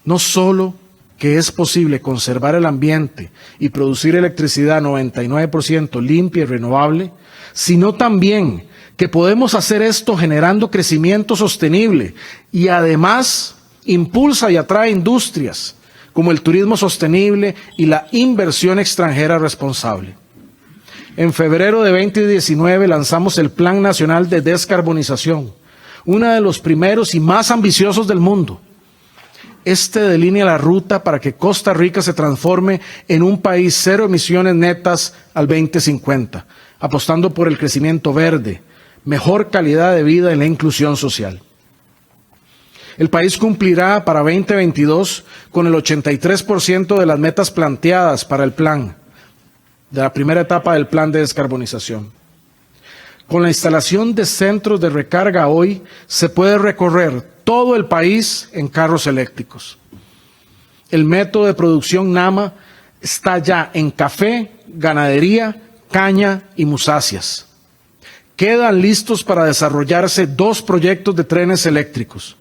No solo que es posible conservar el ambiente y producir electricidad 99% limpia y renovable, sino también que podemos hacer esto generando crecimiento sostenible y además impulsa y atrae industrias como el turismo sostenible y la inversión extranjera responsable. En febrero de 2019 lanzamos el Plan Nacional de Descarbonización, uno de los primeros y más ambiciosos del mundo. Este delinea la ruta para que Costa Rica se transforme en un país cero emisiones netas al 2050, apostando por el crecimiento verde, mejor calidad de vida y la inclusión social. El país cumplirá para 2022 con el 83% de las metas planteadas para el plan, de la primera etapa del plan de descarbonización. Con la instalación de centros de recarga hoy se puede recorrer todo el país en carros eléctricos. El método de producción NAMA está ya en café, ganadería, caña y musáceas. Quedan listos para desarrollarse 2 proyectos de trenes eléctricos.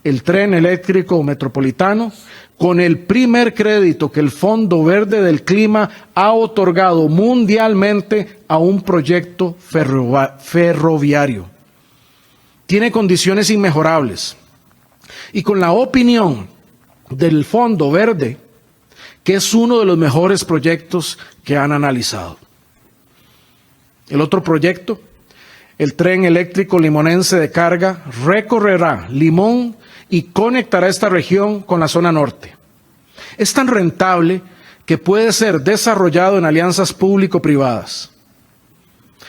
El tren eléctrico metropolitano, con el primer crédito que el Fondo Verde del Clima ha otorgado mundialmente a un proyecto ferroviario. Tiene condiciones inmejorables. Y con la opinión del Fondo Verde, que es uno de los mejores proyectos que han analizado. El otro proyecto, el tren eléctrico limonense de carga, recorrerá Limón y conectará esta región con la zona norte. Es tan rentable que puede ser desarrollado en alianzas público-privadas.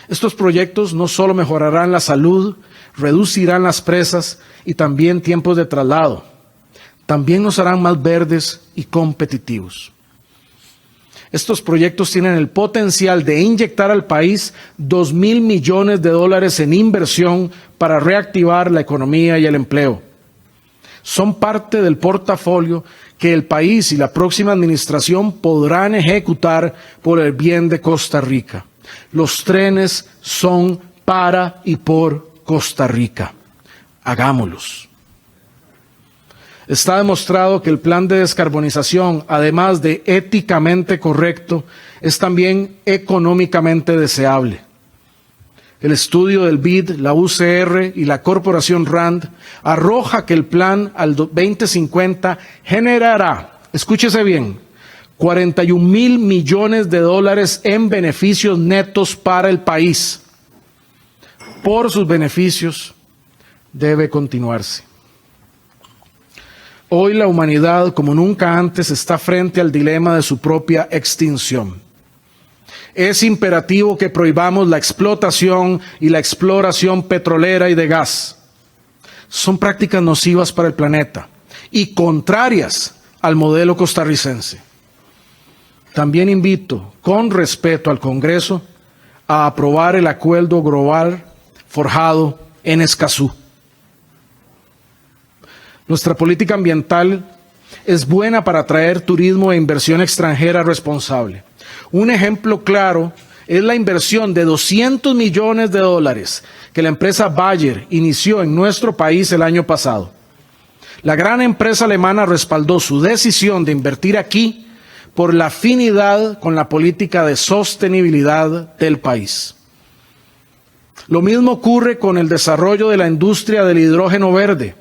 Estos proyectos no solo mejorarán la salud, reducirán las presas y también tiempos de traslado. También nos harán más verdes y competitivos. Estos proyectos tienen el potencial de inyectar al país $2.000 millones en inversión para reactivar la economía y el empleo. Son parte del portafolio que el país y la próxima administración podrán ejecutar por el bien de Costa Rica. Los trenes son para y por Costa Rica. Hagámoslos. Está demostrado que el plan de descarbonización, además de éticamente correcto, es también económicamente deseable. El estudio del BID, la UCR y la Corporación RAND arroja que el plan al 2050 generará, escúchese bien, $41.000 millones en beneficios netos para el país. por sus beneficios debe continuarse. Hoy la humanidad, como nunca antes, está frente al dilema de su propia extinción. Es imperativo que prohibamos la explotación y la exploración petrolera y de gas. Son prácticas nocivas para el planeta y contrarias al modelo costarricense. También invito, con respeto al Congreso, a aprobar el acuerdo global forjado en Escazú. Nuestra política ambiental es buena para atraer turismo e inversión extranjera responsable. Un ejemplo claro es la inversión de $200 millones que la empresa Bayer inició en nuestro país el año pasado. La gran empresa alemana respaldó su decisión de invertir aquí por la afinidad con la política de sostenibilidad del país. Lo mismo ocurre con el desarrollo de la industria del hidrógeno verde.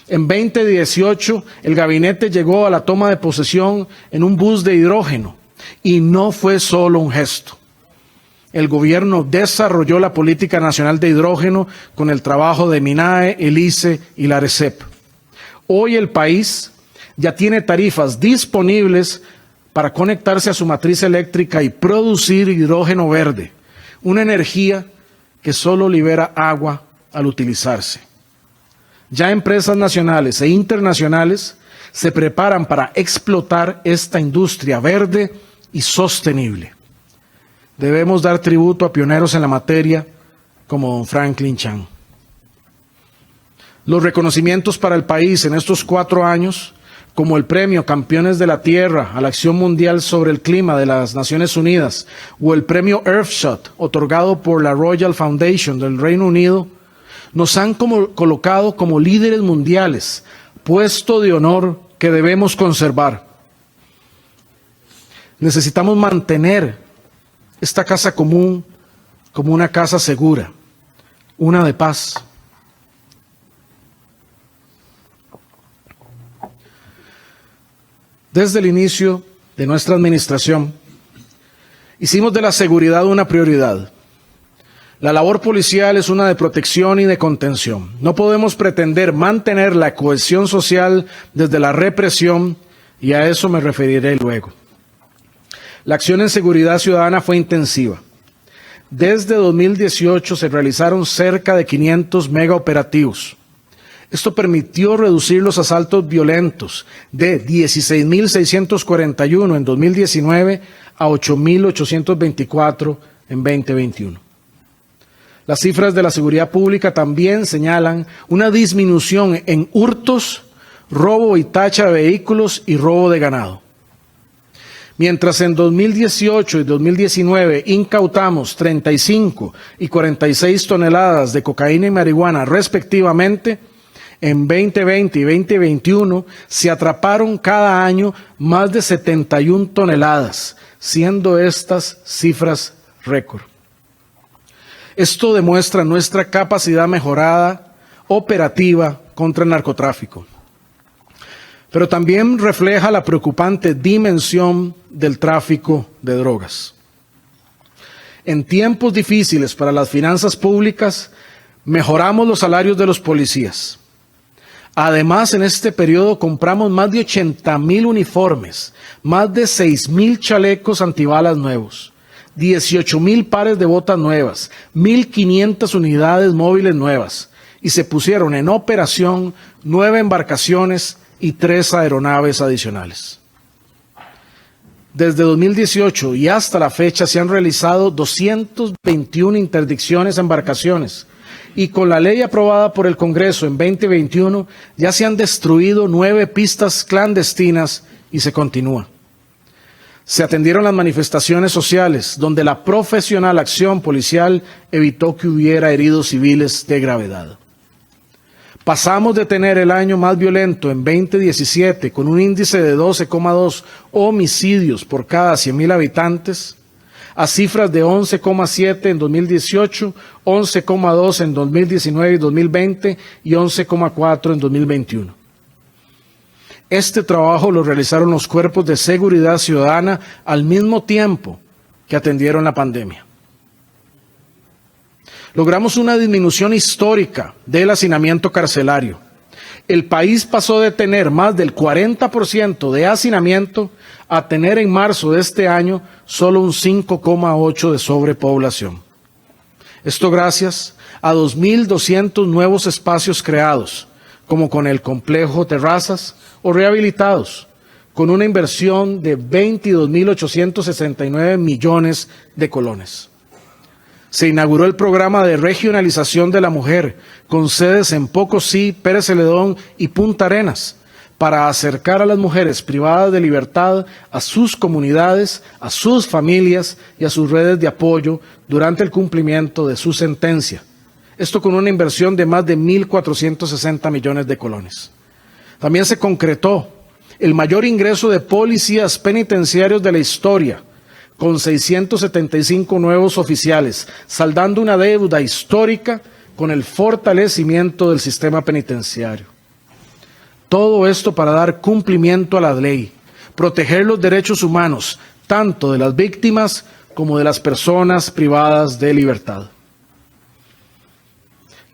En 2018, el gabinete llegó a la toma de posesión en un bus de hidrógeno y no fue solo un gesto. El gobierno desarrolló la Política Nacional de Hidrógeno con el trabajo de MINAE, el ICE y la ARECEP. Hoy el país ya tiene tarifas disponibles para conectarse a su matriz eléctrica y producir hidrógeno verde, una energía que solo libera agua al utilizarse. Ya empresas nacionales e internacionales se preparan para explotar esta industria verde y sostenible. Debemos dar tributo a pioneros en la materia como don Franklin Chan. Los reconocimientos para el país en estos 4 años, como el premio Campeones de la Tierra a la Acción Mundial sobre el Clima de las Naciones Unidas o el premio Earthshot otorgado por la Royal Foundation del Reino Unido, nos han colocado como líderes mundiales, puesto de honor que debemos conservar. Necesitamos mantener esta casa común como una casa segura, una de paz. Desde el inicio de nuestra administración, hicimos de la seguridad una prioridad. La labor policial es una de protección y de contención. No podemos pretender mantener la cohesión social desde la represión, y a eso me referiré luego. La acción en seguridad ciudadana fue intensiva. Desde 2018 se realizaron cerca de 500 megaoperativos. Esto permitió reducir los asaltos violentos de 16.641 en 2019 a 8.824 en 2021. Las cifras de la seguridad pública también señalan una disminución en hurtos, robo y tacha de vehículos y robo de ganado. Mientras en 2018 y 2019 incautamos 35 y 46 toneladas de cocaína y marihuana respectivamente, en 2020 y 2021 se atraparon cada año más de 71 toneladas, siendo estas cifras récord. Esto demuestra nuestra capacidad mejorada operativa contra el narcotráfico. Pero también refleja la preocupante dimensión del tráfico de drogas. En tiempos difíciles para las finanzas públicas, mejoramos los salarios de los policías. Además, en este periodo compramos más de 80,000 uniformes, más de 6,000 chalecos antibalas nuevos, 18,000 pares de botas nuevas, 1,500 unidades móviles nuevas, y se pusieron en operación 9 embarcaciones y 3 aeronaves adicionales. Desde 2018 y hasta la fecha se han realizado 221 interdicciones a embarcaciones, y con la ley aprobada por el Congreso en 2021 ya se han destruido 9 pistas clandestinas y se continúa. Se atendieron las manifestaciones sociales, donde la profesional acción policial evitó que hubiera heridos civiles de gravedad. Pasamos de tener el año más violento en 2017, con un índice de 12,2 homicidios por cada 100,000 habitantes, a cifras de 11,7 en 2018, 11,2 en 2019 y 2020 y 11,4 en 2021. Este trabajo lo realizaron los cuerpos de seguridad ciudadana al mismo tiempo que atendieron la pandemia. Logramos una disminución histórica del hacinamiento carcelario. El país pasó de tener más del 40% de hacinamiento a tener en marzo de este año solo un 5,8% de sobrepoblación. Esto gracias a 2.200 nuevos espacios creados, como con el complejo Terrazas, o rehabilitados, con una inversión de 22.869 millones de colones. Se inauguró el programa de regionalización de la mujer, con sedes en Pocosí, Pérez Celedón y Punta Arenas, para acercar a las mujeres privadas de libertad a sus comunidades, a sus familias y a sus redes de apoyo durante el cumplimiento de su sentencia. Esto con una inversión de más de 1.460 millones de colones. También se concretó el mayor ingreso de policías penitenciarios de la historia, con 675 nuevos oficiales, saldando una deuda histórica con el fortalecimiento del sistema penitenciario. Todo esto para dar cumplimiento a la ley, proteger los derechos humanos, tanto de las víctimas como de las personas privadas de libertad.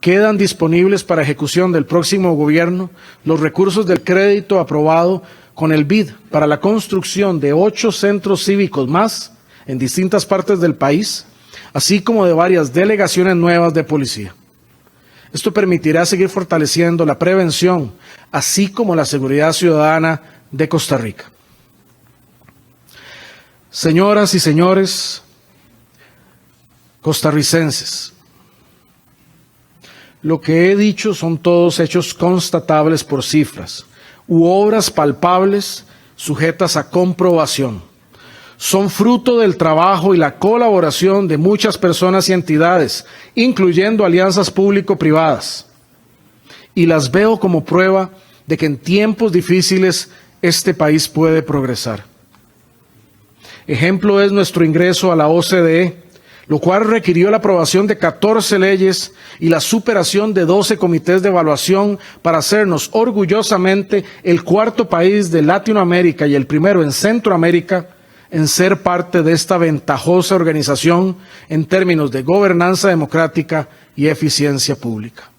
Quedan disponibles para ejecución del próximo gobierno los recursos del crédito aprobado con el BID para la construcción de 8 centros cívicos más en distintas partes del país, así como de varias delegaciones nuevas de policía. Esto permitirá seguir fortaleciendo la prevención, así como la seguridad ciudadana de Costa Rica. Señoras y señores costarricenses, lo que he dicho son todos hechos constatables por cifras u obras palpables sujetas a comprobación. Son fruto del trabajo y la colaboración de muchas personas y entidades, incluyendo alianzas público-privadas. Y las veo como prueba de que en tiempos difíciles este país puede progresar. Ejemplo es nuestro ingreso a la OCDE, lo cual requirió la aprobación de 14 leyes y la superación de 12 comités de evaluación para hacernos orgullosamente el 4º país de Latinoamérica y el primero en Centroamérica en ser parte de esta ventajosa organización en términos de gobernanza democrática y eficiencia pública.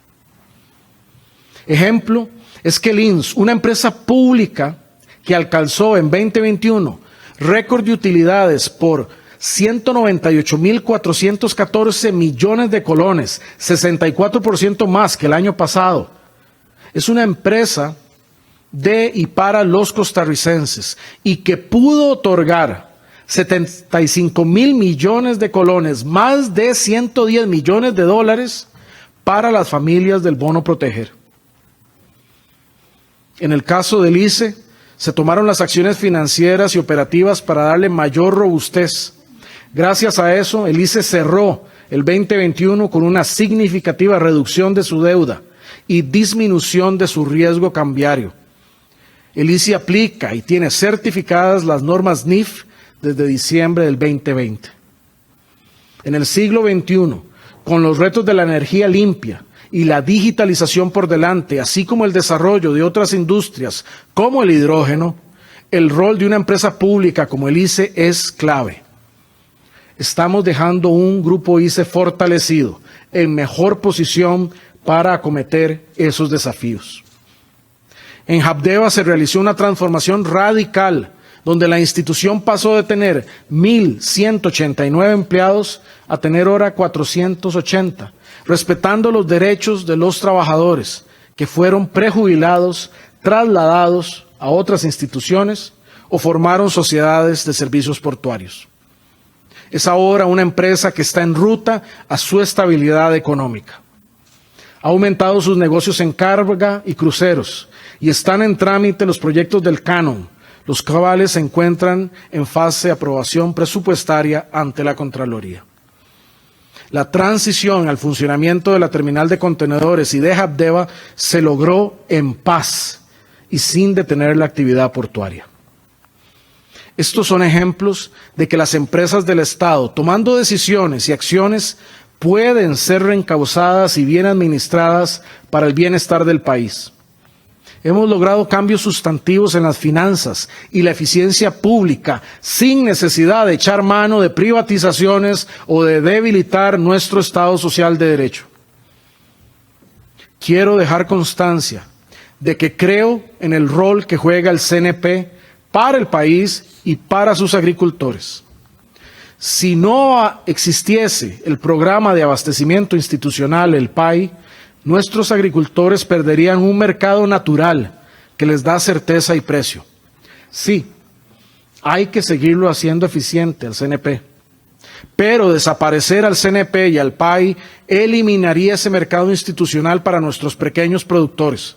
Ejemplo es que el INS, una empresa pública que alcanzó en 2021 récord de utilidades por 198.414 millones de colones, 64% más que el año pasado, es una empresa de y para los costarricenses y que pudo otorgar 75.000 millones de colones, más de 110 millones de dólares para las familias del bono proteger. En el caso del ICE, se tomaron las acciones financieras y operativas para darle mayor robustez. Gracias a eso, el ICE cerró el 2021 con una significativa reducción de su deuda y disminución de su riesgo cambiario. El ICE aplica y tiene certificadas las normas NIF desde diciembre del 2020. En el siglo XXI, con los retos de la energía limpia y la digitalización por delante, así como el desarrollo de otras industrias como el hidrógeno, el rol de una empresa pública como el ICE es clave. Estamos dejando un grupo ICE fortalecido, en mejor posición para acometer esos desafíos. En Habdeba se realizó una transformación radical, donde la institución pasó de tener 1.189 empleados a tener ahora 480, respetando los derechos de los trabajadores que fueron prejubilados, trasladados a otras instituciones o formaron sociedades de servicios portuarios. Es ahora una empresa que está en ruta a su estabilidad económica. Ha aumentado sus negocios en carga y cruceros y están en trámite los proyectos del Canon, los cuales se encuentran en fase de aprobación presupuestaria ante la Contraloría. La transición al funcionamiento de la terminal de contenedores y de Habdeba se logró en paz y sin detener la actividad portuaria. Estos son ejemplos de que las empresas del Estado, tomando decisiones y acciones, pueden ser reencausadas y bien administradas para el bienestar del país. hemos logrado cambios sustantivos en las finanzas y la eficiencia pública sin necesidad de echar mano de privatizaciones o de debilitar nuestro Estado social de derecho. Quiero dejar constancia de que creo en el rol que juega el CNP para el país y para sus agricultores. Si no existiese el programa de abastecimiento institucional, el PAI, nuestros agricultores perderían un mercado natural que les da certeza y precio. Sí, hay que seguirlo haciendo eficiente al CNP, pero desaparecer al CNP y al PAI eliminaría ese mercado institucional para nuestros pequeños productores,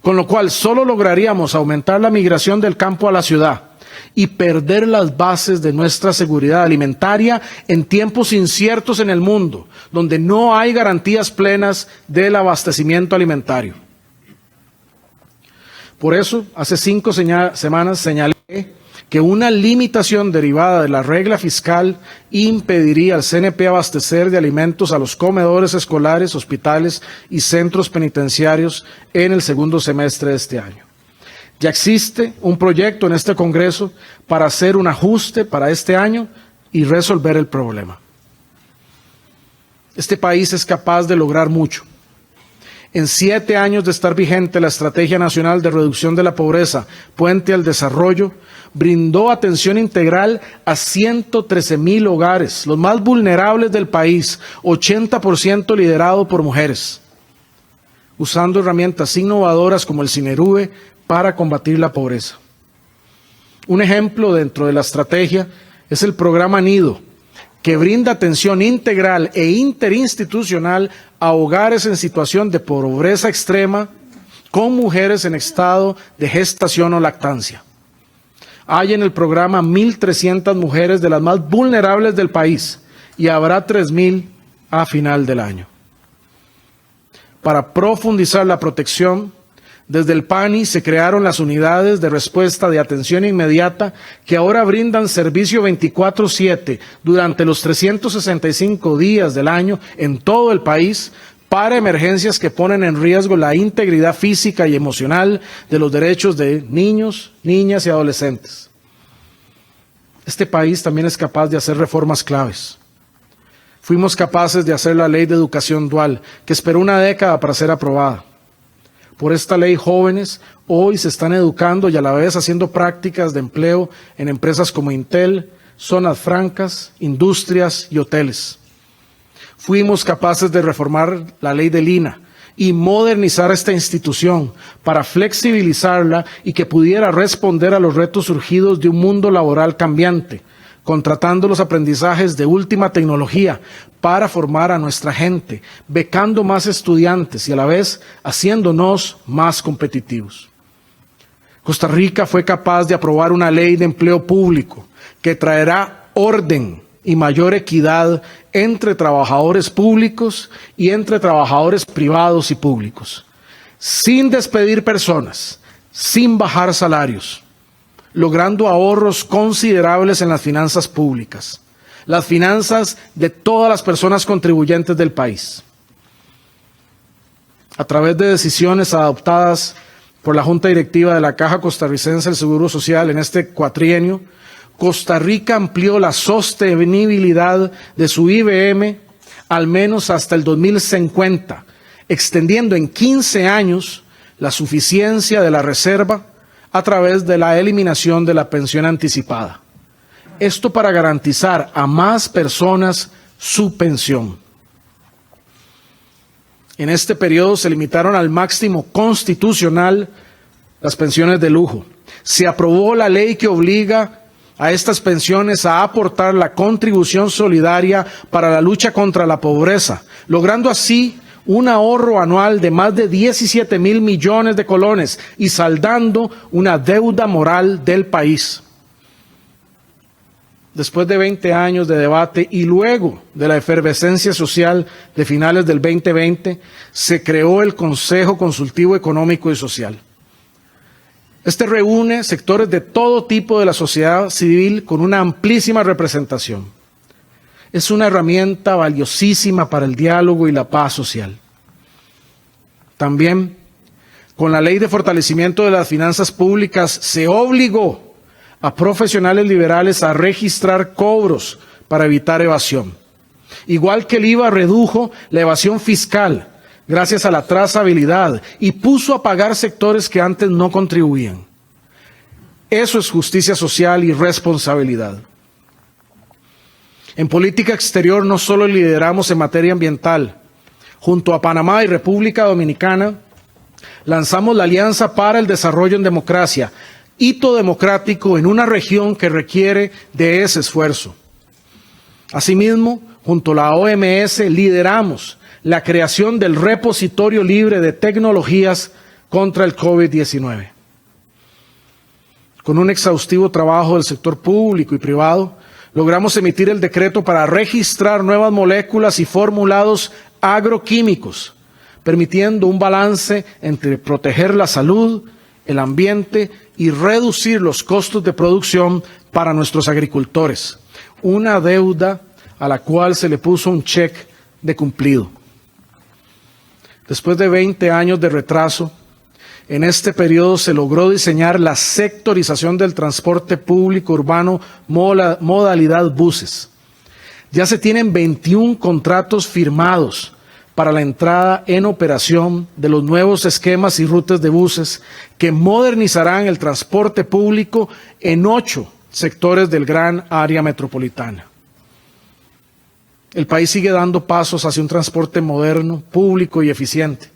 con lo cual solo lograríamos aumentar la migración del campo a la ciudad y perder las bases de nuestra seguridad alimentaria en tiempos inciertos en el mundo, donde no hay garantías plenas del abastecimiento alimentario. Por eso, hace 5 semanas señalé que una limitación derivada de la regla fiscal impediría al CNP abastecer de alimentos a los comedores escolares, hospitales y centros penitenciarios en el segundo semestre de este año. Ya existe un proyecto en este Congreso para hacer un ajuste para este año y resolver el problema. Este país es capaz de lograr mucho. En 7 años de estar vigente la Estrategia Nacional de Reducción de la Pobreza, Puente al Desarrollo, brindó atención integral a 113,000 hogares, los más vulnerables del país, 80% liderado por mujeres, usando herramientas innovadoras como el Sinerube para combatir la pobreza. Un ejemplo dentro de la estrategia es el programa Nido, que brinda atención integral e interinstitucional a hogares en situación de pobreza extrema con mujeres en estado de gestación o lactancia. Hay en el programa 1,300 mujeres de las más vulnerables del país y habrá 3,000 a final del año. Para profundizar la protección, desde el PANI se crearon las unidades de respuesta de atención inmediata que ahora brindan servicio 24/7 durante los 365 días del año en todo el país para emergencias que ponen en riesgo la integridad física y emocional de los derechos de niños, niñas y adolescentes. Este país también es capaz de hacer reformas claves. Fuimos capaces de hacer la Ley de Educación Dual, que esperó una década para ser aprobada. Por esta ley, jóvenes hoy se están educando y a la vez haciendo prácticas de empleo en empresas como Intel, zonas francas, industrias y hoteles. Fuimos capaces de reformar la ley del INAH y modernizar esta institución para flexibilizarla y que pudiera responder a los retos surgidos de un mundo laboral cambiante, contratando los aprendizajes de última tecnología para formar a nuestra gente, becando más estudiantes y a la vez haciéndonos más competitivos. Costa Rica fue capaz de aprobar una ley de empleo público que traerá orden y mayor equidad entre trabajadores públicos y entre trabajadores privados y públicos, sin despedir personas, sin bajar salarios, logrando ahorros considerables en las finanzas públicas, las finanzas de todas las personas contribuyentes del país. A través de decisiones adoptadas por la Junta Directiva de la Caja Costarricense del Seguro Social en este cuatrienio, Costa Rica amplió la sostenibilidad de su IBM al menos hasta el 2050, extendiendo en 15 años la suficiencia de la reserva a través de la eliminación de la pensión anticipada. Esto para garantizar a más personas su pensión. En este periodo se limitaron al máximo constitucional las pensiones de lujo. Se aprobó la ley que obliga a estas pensiones a aportar la contribución solidaria para la lucha contra la pobreza, logrando así un ahorro anual de más de 17,000 millones de colones y saldando una deuda moral del país. Después de 20 años de debate y luego de la efervescencia social de finales del 2020, se creó el Consejo Consultivo Económico y Social. Este reúne sectores de todo tipo de la sociedad civil con una amplísima representación. Es una herramienta valiosísima para el diálogo y la paz social. También Con la Ley de Fortalecimiento de las Finanzas Públicas se obligó a profesionales liberales a registrar cobros para evitar evasión. Igual que el IVA redujo la evasión fiscal gracias a la trazabilidad y puso a pagar sectores que antes no contribuían. Eso es justicia social y responsabilidad. En política exterior no solo lideramos en materia ambiental. Junto a Panamá y República Dominicana, lanzamos la Alianza para el Desarrollo en Democracia, hito democrático en una región que requiere de ese esfuerzo. Asimismo, junto a la OMS, lideramos la creación del repositorio libre de tecnologías contra el COVID-19. Con un exhaustivo trabajo del sector público y privado, logramos emitir el decreto para registrar nuevas moléculas y formulados agroquímicos, permitiendo un balance entre proteger la salud, el ambiente y reducir los costos de producción para nuestros agricultores. Una deuda a la cual se le puso un cheque de cumplido. Después de 20 años de retraso, en este periodo se logró diseñar la sectorización del transporte público urbano modalidad buses. Ya se tienen 21 contratos firmados para la entrada en operación de los nuevos esquemas y rutas de buses que modernizarán el transporte público en 8 sectores del gran área metropolitana. El país sigue dando pasos hacia un transporte moderno, público y eficiente.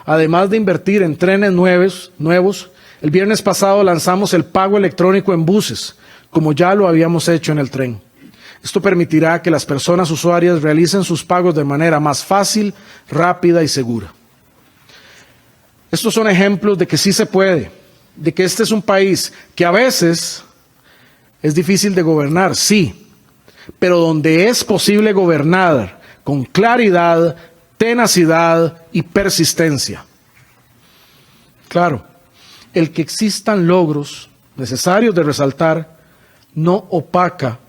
Además de invertir en trenes nuevos, el viernes pasado lanzamos el pago electrónico en buses, como ya lo habíamos hecho en el tren. Esto permitirá que las personas usuarias realicen sus pagos de manera más fácil, rápida y segura. Estos son ejemplos de que sí se puede, de que este es un país que a veces es difícil de gobernar, sí, pero donde es posible gobernar con claridad, tenacidad y persistencia. Claro, el que existan logros necesarios de resaltar no opaca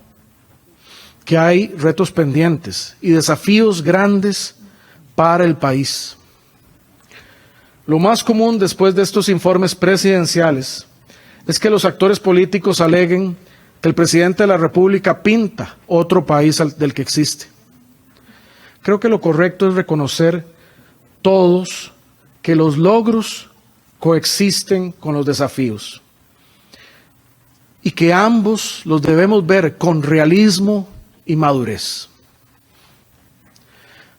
que hay retos pendientes y desafíos grandes para el país. Lo más común después de estos informes presidenciales es que los actores políticos aleguen que el presidente de la República pinta otro país del que existe. Creo que lo correcto es reconocer todos que los logros coexisten con los desafíos y que ambos los debemos ver con realismo y madurez.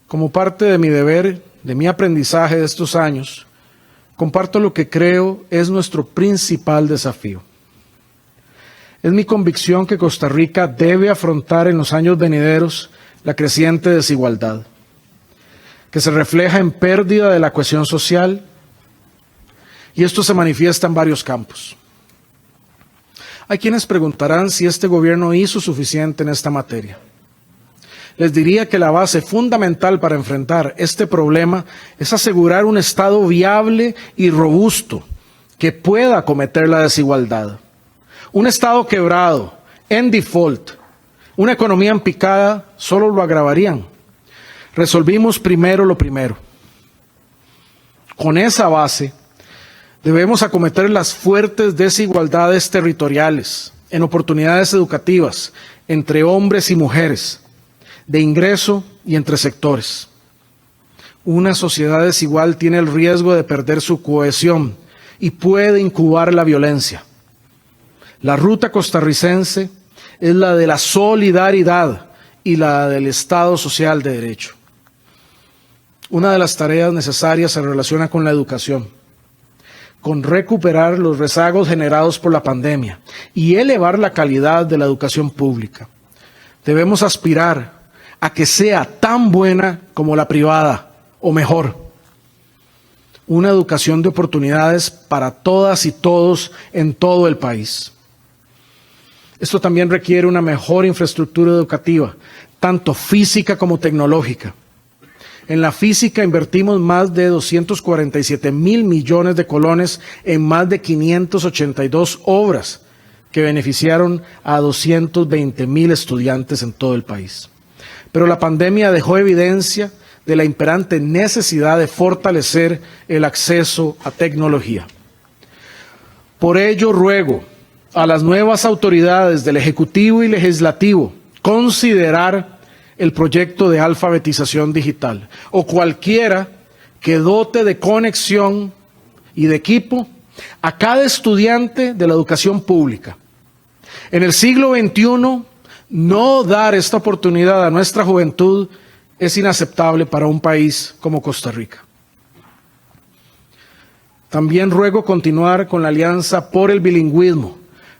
Como parte de mi deber, de mi aprendizaje de estos años, comparto lo que creo es nuestro principal desafío. Es mi convicción que Costa Rica debe afrontar en los años venideros la creciente desigualdad, que se refleja en pérdida de la cohesión social, y esto se manifiesta en varios campos. Hay quienes preguntarán si este gobierno hizo suficiente en esta materia. Les diría que la base fundamental para enfrentar este problema es asegurar un Estado viable y robusto que pueda acometer la desigualdad. Un Estado quebrado, en default, una economía en picada solo lo agravarían. Resolvimos primero lo primero. Con esa base, debemos acometer las fuertes desigualdades territoriales, en oportunidades educativas, entre hombres y mujeres, de ingreso y entre sectores. Una sociedad desigual tiene el riesgo de perder su cohesión y puede incubar la violencia. La ruta costarricense es la de la solidaridad y la del Estado social de derecho. Una de las tareas necesarias se relaciona con la educación, con recuperar los rezagos generados por la pandemia y elevar la calidad de la educación pública. Debemos aspirar a que sea tan buena como la privada, o mejor. Una educación de oportunidades para todas y todos en todo el país. Esto también requiere una mejor infraestructura educativa, tanto física como tecnológica. En la física invertimos más de 247.000 millones de colones en más de 582 obras que beneficiaron a 220.000 estudiantes en todo el país. Pero la pandemia dejó evidencia de la imperante necesidad de fortalecer el acceso a tecnología. Por ello, ruego a las nuevas autoridades del Ejecutivo y Legislativo considerar el proyecto de alfabetización digital o cualquiera que dote de conexión y de equipo a cada estudiante de la educación pública. En el siglo XXI, no dar esta oportunidad a nuestra juventud es inaceptable para un país como Costa Rica. También ruego continuar con la Alianza por el Bilingüismo,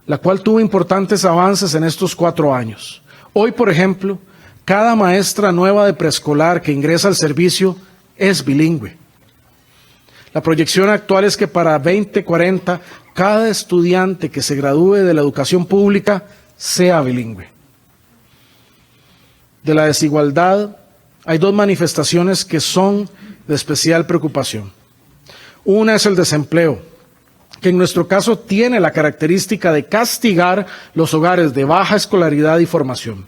la cual tuvo importantes avances en estos 4 años. Hoy, por ejemplo, cada maestra nueva de preescolar que ingresa al servicio es bilingüe. La proyección actual es que para 2040 cada estudiante que se gradúe de la educación pública sea bilingüe. De la desigualdad hay 2 manifestaciones que son de especial preocupación. Una es el desempleo, que en nuestro caso tiene la característica de castigar los hogares de baja escolaridad y formación.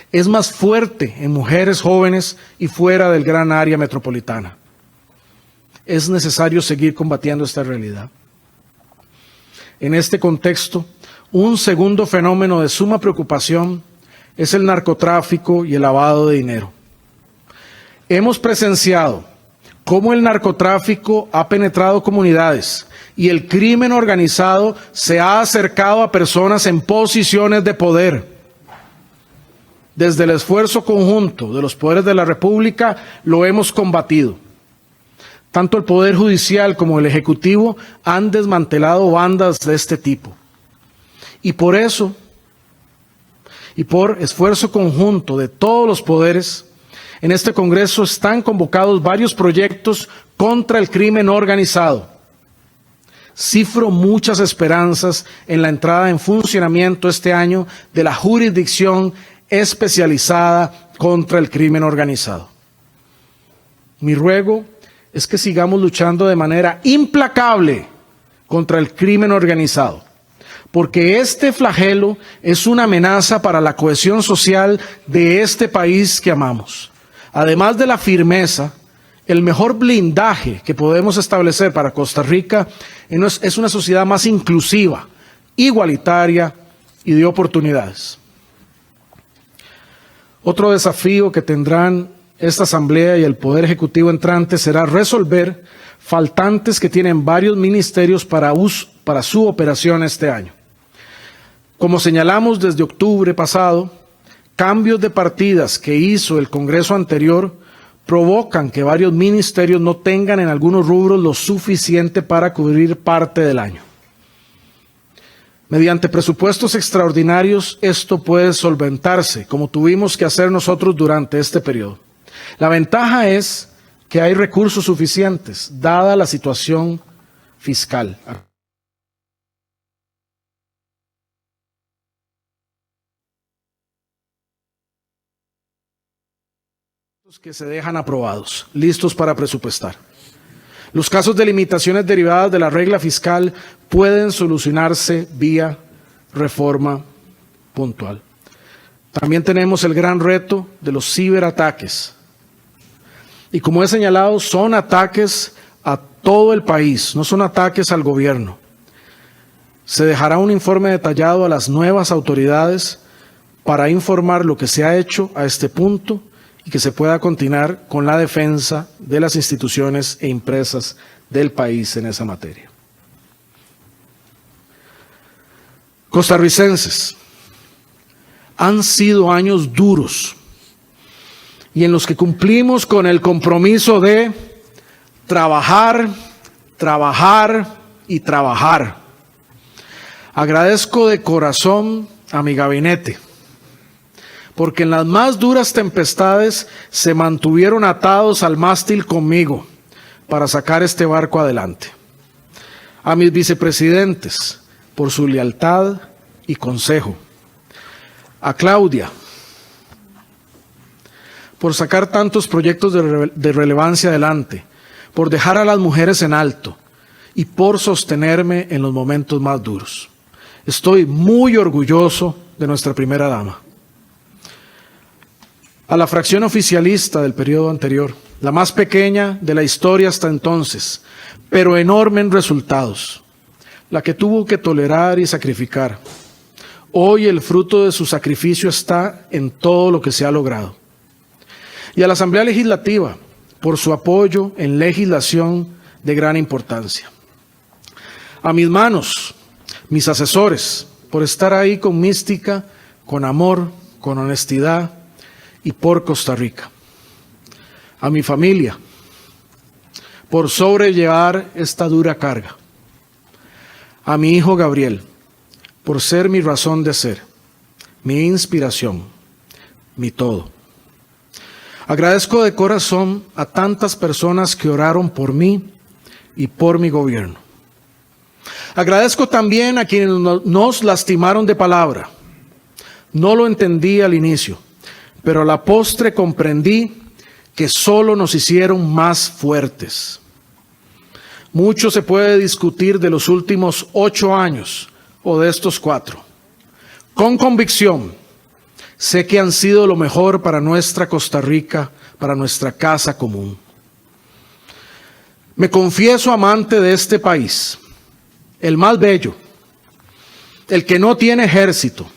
Es más fuerte en mujeres jóvenes y fuera del gran área metropolitana. Es necesario seguir combatiendo esta realidad. En este contexto, un segundo fenómeno de suma preocupación es el narcotráfico y el lavado de dinero. Hemos presenciado cómo el narcotráfico ha penetrado comunidades y el crimen organizado se ha acercado a personas en posiciones de poder. Desde el esfuerzo conjunto de los poderes de la República lo hemos combatido. Tanto el Poder Judicial como el Ejecutivo han desmantelado bandas de este tipo. Y por eso, y por esfuerzo conjunto de todos los poderes, en este Congreso están convocados varios proyectos contra el crimen organizado. Cifro muchas esperanzas en la entrada en funcionamiento este año de la Jurisdicción Especializada contra el Crimen Organizado. Mi ruego es que sigamos luchando de manera implacable contra el crimen organizado, porque este flagelo es una amenaza para la cohesión social de este país que amamos. Además de la firmeza, el mejor blindaje que podemos establecer para Costa Rica es una sociedad más inclusiva, igualitaria y de oportunidades. Otro desafío que tendrán esta Asamblea y el Poder Ejecutivo entrante será resolver faltantes que tienen varios ministerios para su operación este año. Como señalamos desde octubre pasado, cambios de partidas que hizo el Congreso anterior provocan que varios ministerios no tengan en algunos rubros lo suficiente para cubrir parte del año. Mediante presupuestos extraordinarios esto puede solventarse, como tuvimos que hacer nosotros durante este periodo. La ventaja es que hay recursos suficientes, dada la situación fiscal. Que se dejan aprobados, listos para presupuestar. Los casos de limitaciones derivadas de la regla fiscal pueden solucionarse vía reforma puntual. También tenemos el gran reto de los ciberataques. Y como he señalado, son ataques a todo el país, no son ataques al gobierno. Se dejará un informe detallado a las nuevas autoridades para informar lo que se ha hecho a este punto y que se pueda continuar con la defensa de las instituciones e empresas del país en esa materia. Costarricenses, han sido años duros y en los que cumplimos con el compromiso de trabajar, trabajar y trabajar. Agradezco de corazón a mi gabinete, porque en las más duras tempestades se mantuvieron atados al mástil conmigo para sacar este barco adelante. A mis vicepresidentes, por su lealtad y consejo. A Claudia, por sacar tantos proyectos de relevancia adelante, por dejar a las mujeres en alto y por sostenerme en los momentos más duros. Estoy muy orgulloso de nuestra primera dama. A la fracción oficialista del periodo anterior, la más pequeña de la historia hasta entonces, pero enorme en resultados, la que tuvo que tolerar y sacrificar. Hoy el fruto de su sacrificio está en todo lo que se ha logrado. Y a la Asamblea Legislativa, por su apoyo en legislación de gran importancia. A mis manos, mis asesores, por estar ahí con mística, con amor, con honestidad y por Costa Rica. A mi familia, por sobrellevar esta dura carga. A mi hijo Gabriel, por ser mi razón de ser, mi inspiración, mi todo. Agradezco de corazón a tantas personas que oraron por mí y por mi gobierno. Agradezco también a quienes nos lastimaron de palabra. No lo entendí al inicio, pero a la postre comprendí que solo nos hicieron más fuertes. Mucho se puede discutir de los últimos 8 años o de estos 4. Con convicción, sé que han sido lo mejor para nuestra Costa Rica, para nuestra casa común. Me confieso amante de este país, el más bello, el que no tiene ejército,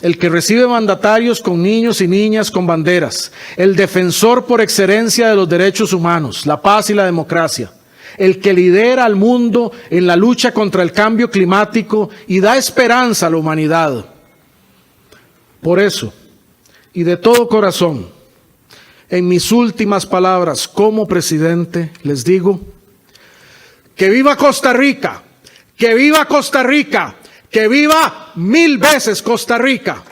el que recibe mandatarios con niños y niñas con banderas, el defensor por excelencia de los derechos humanos, la paz y la democracia, el que lidera al mundo en la lucha contra el cambio climático y da esperanza a la humanidad. Por eso, y de todo corazón, en mis últimas palabras como presidente, les digo, ¡que viva Costa Rica! ¡Que viva Costa Rica! ¡Que viva 1000 veces Costa Rica!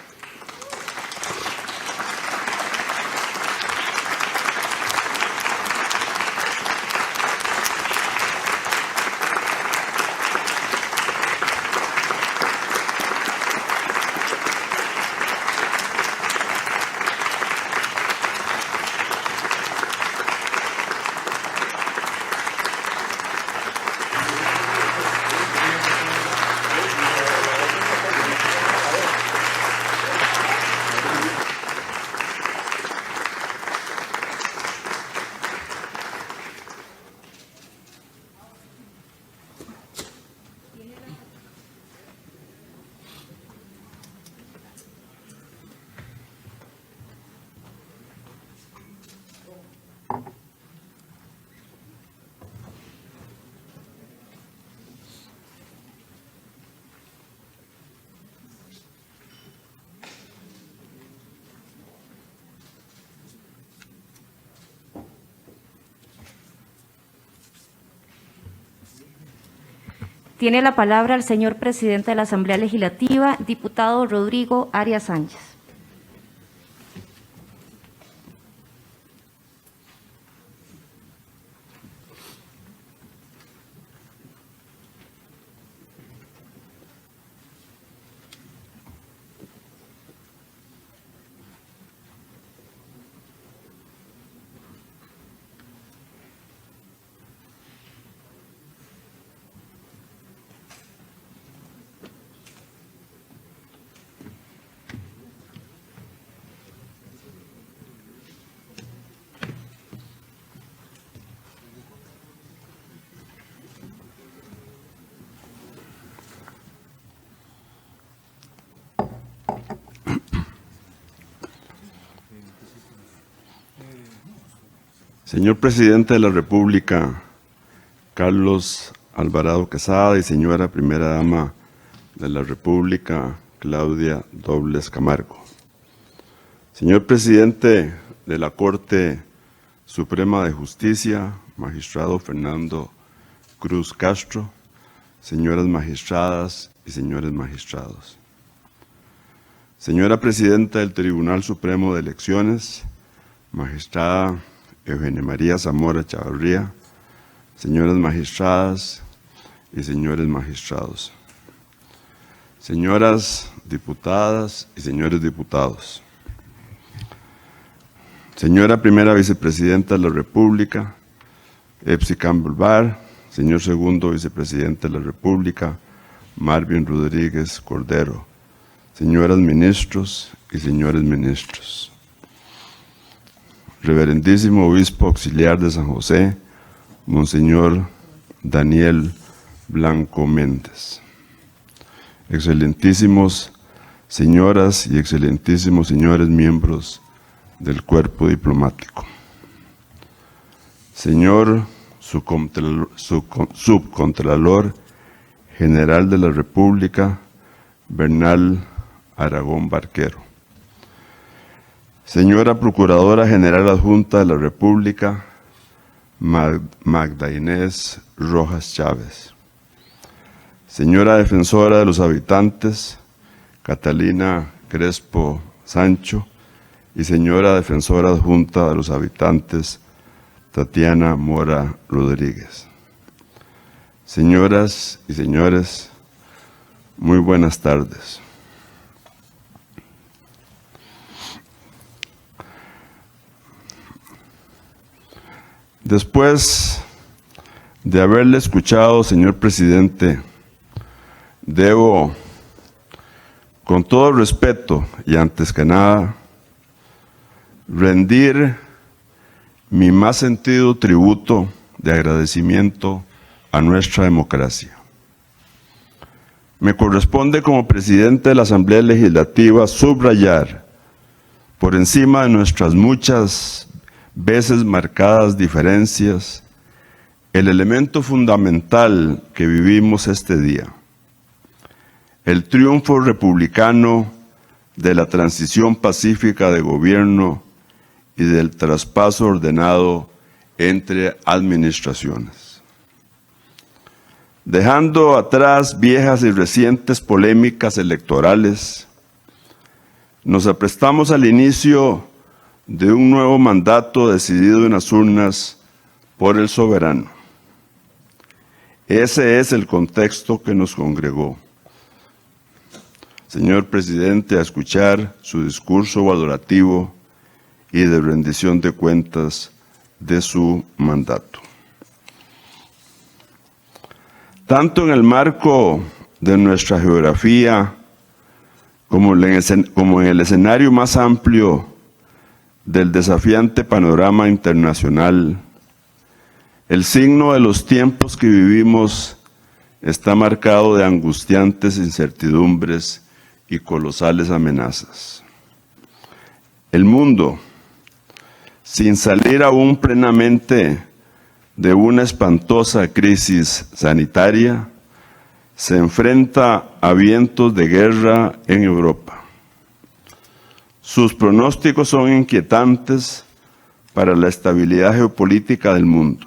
Tiene la palabra el señor presidente de la Asamblea Legislativa, diputado Rodrigo Arias Sánchez. Señor Presidente de la República, Carlos Alvarado Quesada, y señora Primera Dama de la República, Claudia Dobles Camargo. Señor Presidente de la Corte Suprema de Justicia, Magistrado Fernando Cruz Castro, señoras magistradas y señores magistrados. Señora Presidenta del Tribunal Supremo de Elecciones, Magistrada Eugenia María Zamora Chavarría, señoras magistradas y señores magistrados, señoras diputadas y señores diputados, señora Primera Vicepresidenta de la República, Epsi Campbell Barr, señor Segundo Vicepresidente de la República, Marvin Rodríguez Cordero, señoras ministros y señores ministros, Reverendísimo Obispo Auxiliar de San José, Monseñor Daniel Blanco Méndez. Excelentísimos señoras y excelentísimos señores miembros del cuerpo diplomático. Señor Subcontralor General de la República, Bernal Aragón Barquero. Señora Procuradora General Adjunta de la República, Magda Inés Rojas Chávez. Señora Defensora de los Habitantes, Catalina Crespo Sancho, y Señora Defensora Adjunta de los Habitantes, Tatiana Mora Rodríguez. Señoras y señores, muy buenas tardes. Después de haberle escuchado, señor presidente, debo, con todo respeto y antes que nada, rendir mi más sentido tributo de agradecimiento a nuestra democracia. Me corresponde como presidente de la Asamblea Legislativa subrayar, por encima de nuestras muchas veces marcadas diferencias, el elemento fundamental que vivimos este día: el triunfo republicano de la transición pacífica de gobierno y del traspaso ordenado entre administraciones. Dejando atrás viejas y recientes polémicas electorales, nos aprestamos al inicio de un nuevo mandato decidido en las urnas por el soberano. Ese es el contexto que nos congregó, señor presidente, a escuchar su discurso valorativo y de rendición de cuentas de su mandato. Tanto en el marco de nuestra geografía como en el escenario más amplio del desafiante panorama internacional, el signo de los tiempos que vivimos está marcado de angustiantes incertidumbres y colosales amenazas. El mundo, sin salir aún plenamente de una espantosa crisis sanitaria, se enfrenta a vientos de guerra en Europa. Sus pronósticos son inquietantes para la estabilidad geopolítica del mundo.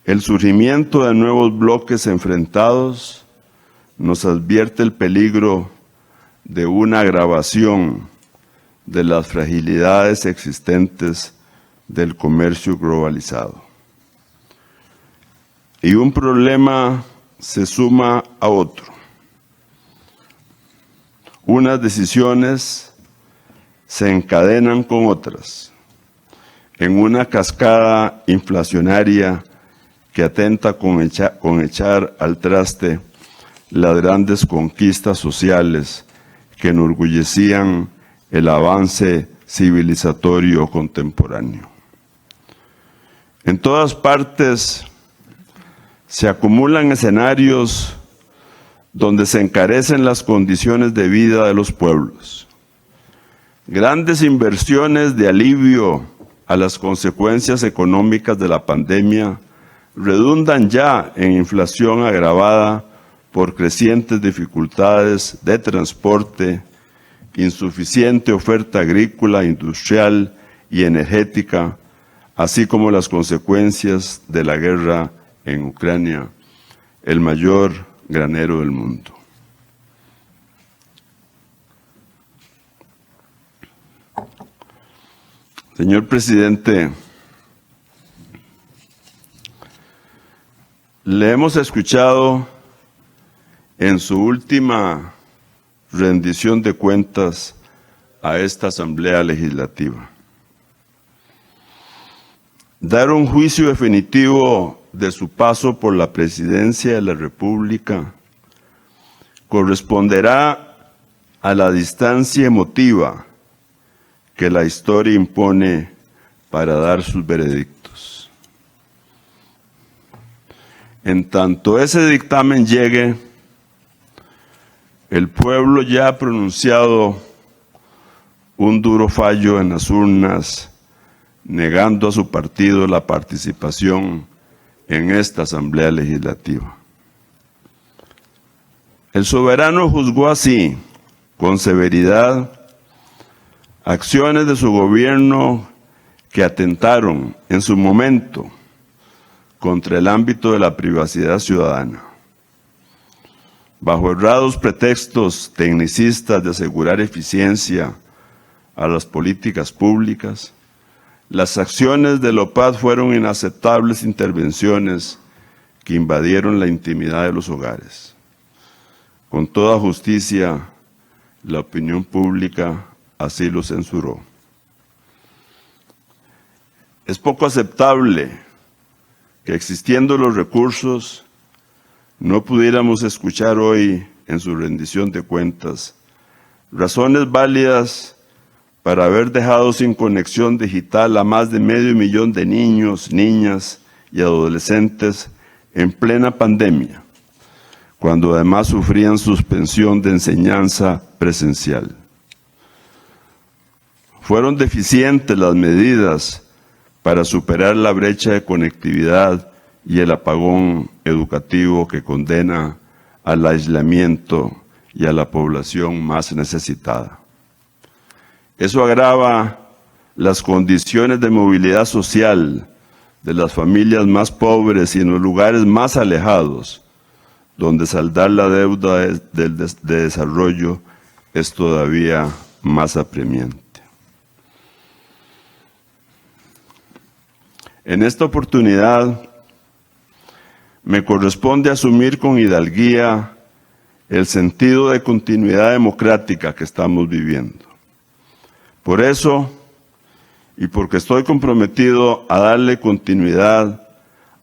El surgimiento de nuevos bloques enfrentados nos advierte el peligro de una agravación de las fragilidades existentes del comercio globalizado. Y un problema se suma a otro. Unas decisiones se encadenan con otras, en una cascada inflacionaria que atenta con echar al traste las grandes conquistas sociales que enorgullecían el avance civilizatorio contemporáneo. En todas partes se acumulan escenarios donde se encarecen las condiciones de vida de los pueblos. Grandes inversiones de alivio a las consecuencias económicas de la pandemia redundan ya en inflación agravada por crecientes dificultades de transporte, insuficiente oferta agrícola, industrial y energética, así como las consecuencias de la guerra en Ucrania, el mayor granero del mundo. Señor presidente, le hemos escuchado en su última rendición de cuentas a esta Asamblea Legislativa dar un juicio definitivo de su paso por la presidencia de la República corresponderá a la distancia emotiva que la historia impone para dar sus veredictos. En tanto ese dictamen llegue, el pueblo ya ha pronunciado un duro fallo en las urnas, negando a su partido la participación en esta Asamblea Legislativa. El soberano juzgó así, con severidad, acciones de su gobierno que atentaron en su momento contra el ámbito de la privacidad ciudadana. Bajo errados pretextos tecnicistas de asegurar eficiencia a las políticas públicas, las acciones de Lopaz fueron inaceptables intervenciones que invadieron la intimidad de los hogares. Con toda justicia, la opinión pública así lo censuró. Es poco aceptable que, existiendo los recursos, no pudiéramos escuchar hoy en su rendición de cuentas razones válidas para haber dejado sin conexión digital a más de 500,000 de niños, niñas y adolescentes en plena pandemia, cuando además sufrían suspensión de enseñanza presencial. Fueron deficientes las medidas para superar la brecha de conectividad y el apagón educativo que condena al aislamiento y a la población más necesitada. Eso agrava las condiciones de movilidad social de las familias más pobres y en los lugares más alejados, donde saldar la deuda de desarrollo es todavía más apremiante. En esta oportunidad, me corresponde asumir con hidalguía el sentido de continuidad democrática que estamos viviendo. Por eso, y porque estoy comprometido a darle continuidad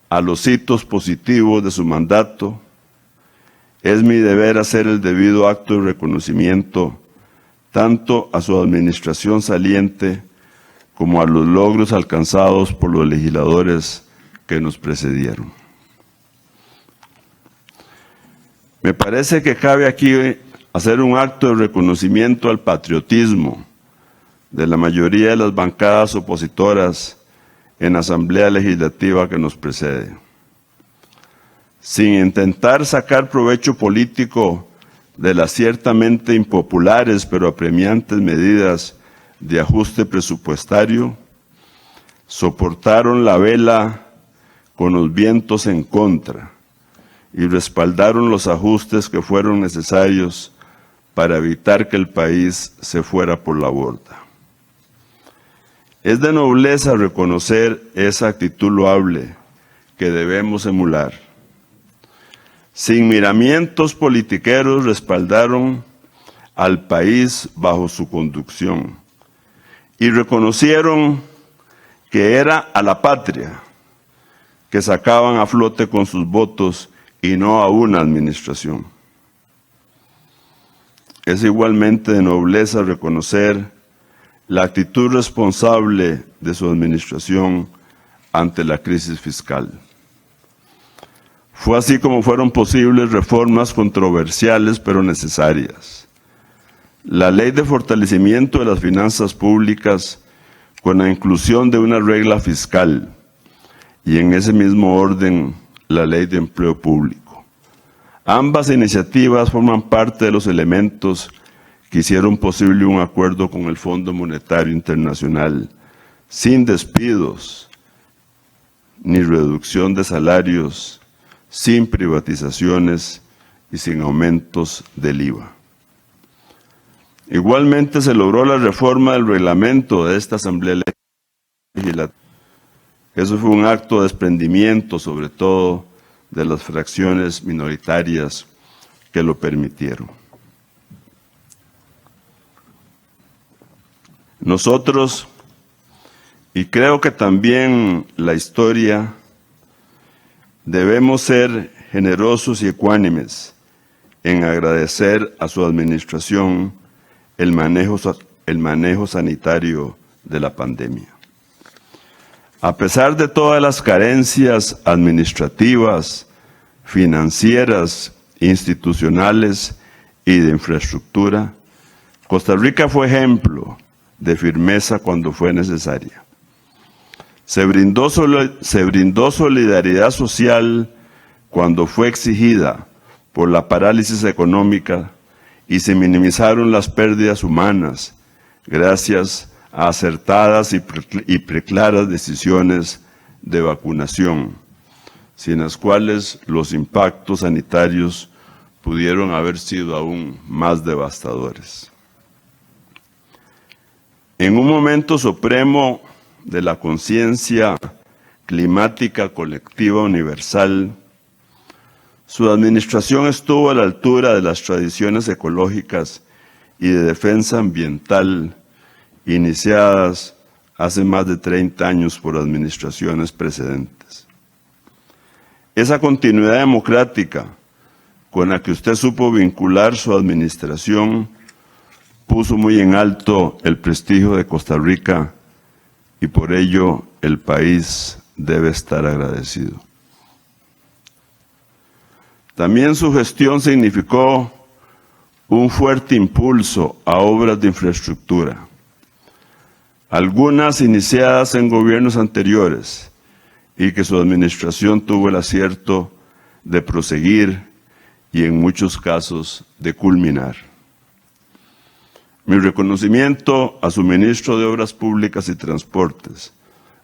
a los hitos positivos de su mandato, es mi deber hacer el debido acto de reconocimiento tanto a su administración saliente como a los logros alcanzados por los legisladores que nos precedieron. Me parece que cabe aquí hacer un acto de reconocimiento al patriotismo de la mayoría de las bancadas opositoras en la Asamblea Legislativa que nos precede. Sin intentar sacar provecho político de las ciertamente impopulares pero apremiantes medidas de ajuste presupuestario, soportaron la vela con los vientos en contra y respaldaron los ajustes que fueron necesarios para evitar que el país se fuera por la borda. Es de nobleza reconocer esa actitud loable que debemos emular. Sin miramientos politiqueros respaldaron al país bajo su conducción y reconocieron que era a la patria que sacaban a flote con sus votos y no a una administración. Es igualmente de nobleza reconocer la actitud responsable de su administración ante la crisis fiscal. Fue así como fueron posibles reformas controversiales pero necesarias. La Ley de Fortalecimiento de las Finanzas Públicas con la inclusión de una regla fiscal y en ese mismo orden la Ley de Empleo Público. Ambas iniciativas forman parte de los elementos que hicieron posible un acuerdo con el Fondo Monetario Internacional, sin despidos ni reducción de salarios, sin privatizaciones y sin aumentos del IVA. Igualmente se logró la reforma del reglamento de esta Asamblea Legislativa. Eso fue un acto de desprendimiento, sobre todo de las fracciones minoritarias que lo permitieron. Nosotros, y creo que también la historia, debemos ser generosos y ecuánimes en agradecer a su administración el manejo el manejo sanitario de la pandemia. A pesar de todas las carencias administrativas, financieras, institucionales y de infraestructura, Costa Rica fue ejemplo de firmeza cuando fue necesaria. Se brindó solidaridad social cuando fue exigida por la parálisis económica y se minimizaron las pérdidas humanas gracias a acertadas y preclaras decisiones de vacunación, sin las cuales los impactos sanitarios pudieron haber sido aún más devastadores. En un momento supremo de la conciencia climática colectiva universal, su administración estuvo a la altura de las tradiciones ecológicas y de defensa ambiental iniciadas hace más de 30 años por administraciones precedentes. Esa continuidad democrática con la que usted supo vincular su administración puso muy en alto el prestigio de Costa Rica y por ello el país debe estar agradecido. También su gestión significó un fuerte impulso a obras de infraestructura, algunas iniciadas en gobiernos anteriores y que su administración tuvo el acierto de proseguir y en muchos casos de culminar. Mi reconocimiento a su ministro de Obras Públicas y Transportes,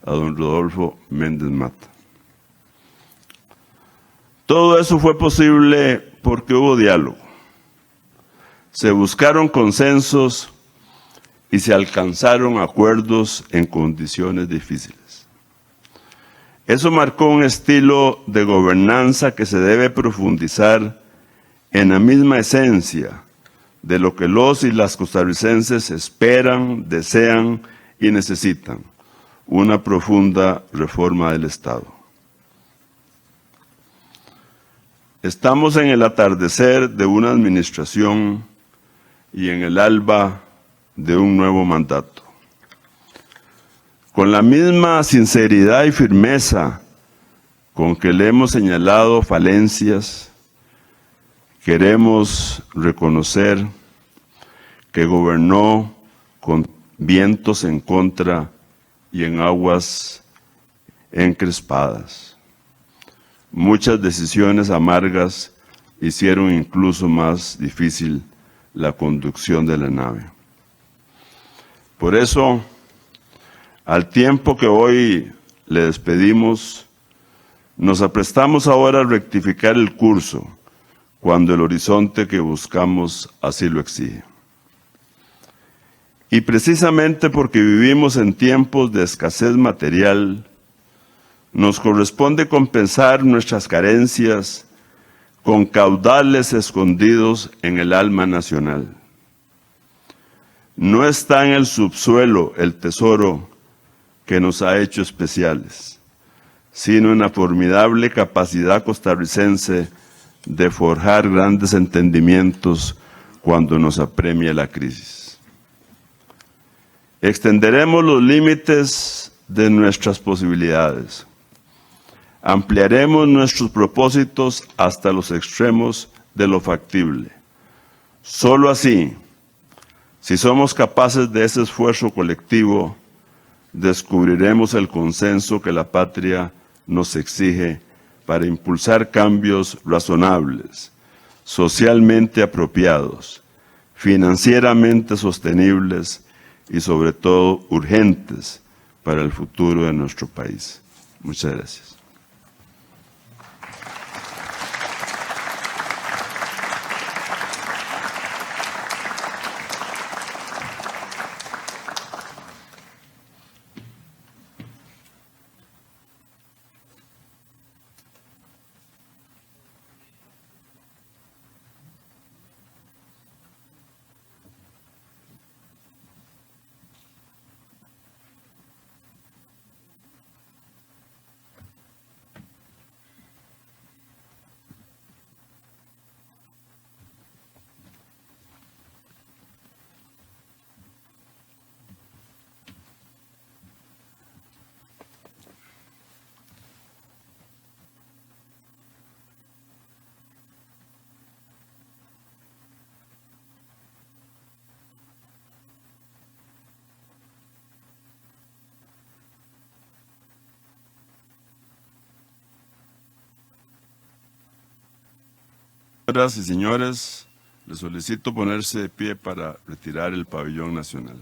a don Rodolfo Méndez Mata. Todo eso fue posible porque hubo diálogo. Se buscaron consensos y se alcanzaron acuerdos en condiciones difíciles. Eso marcó un estilo de gobernanza que se debe profundizar en la misma esencia de lo que los y las costarricenses esperan, desean y necesitan: una profunda reforma del Estado. Estamos en el atardecer de una administración y en el alba de un nuevo mandato. Con la misma sinceridad y firmeza con que le hemos señalado falencias, queremos reconocer que gobernó con vientos en contra y en aguas encrespadas. Muchas decisiones amargas hicieron incluso más difícil la conducción de la nave. Por eso, al tiempo que hoy le despedimos, nos aprestamos ahora a rectificar el curso cuando el horizonte que buscamos así lo exige. Y precisamente porque vivimos en tiempos de escasez material, nos corresponde compensar nuestras carencias con caudales escondidos en el alma nacional. No está en el subsuelo el tesoro que nos ha hecho especiales, sino en la formidable capacidad costarricense de forjar grandes entendimientos cuando nos apremia la crisis. Extenderemos los límites de nuestras posibilidades. Ampliaremos nuestros propósitos hasta los extremos de lo factible. Solo así, si somos capaces de ese esfuerzo colectivo, descubriremos el consenso que la patria nos exige para impulsar cambios razonables, socialmente apropiados, financieramente sostenibles y sobre todo urgentes para el futuro de nuestro país. Muchas gracias. Señoras y señores, les solicito ponerse de pie para retirar el pabellón nacional.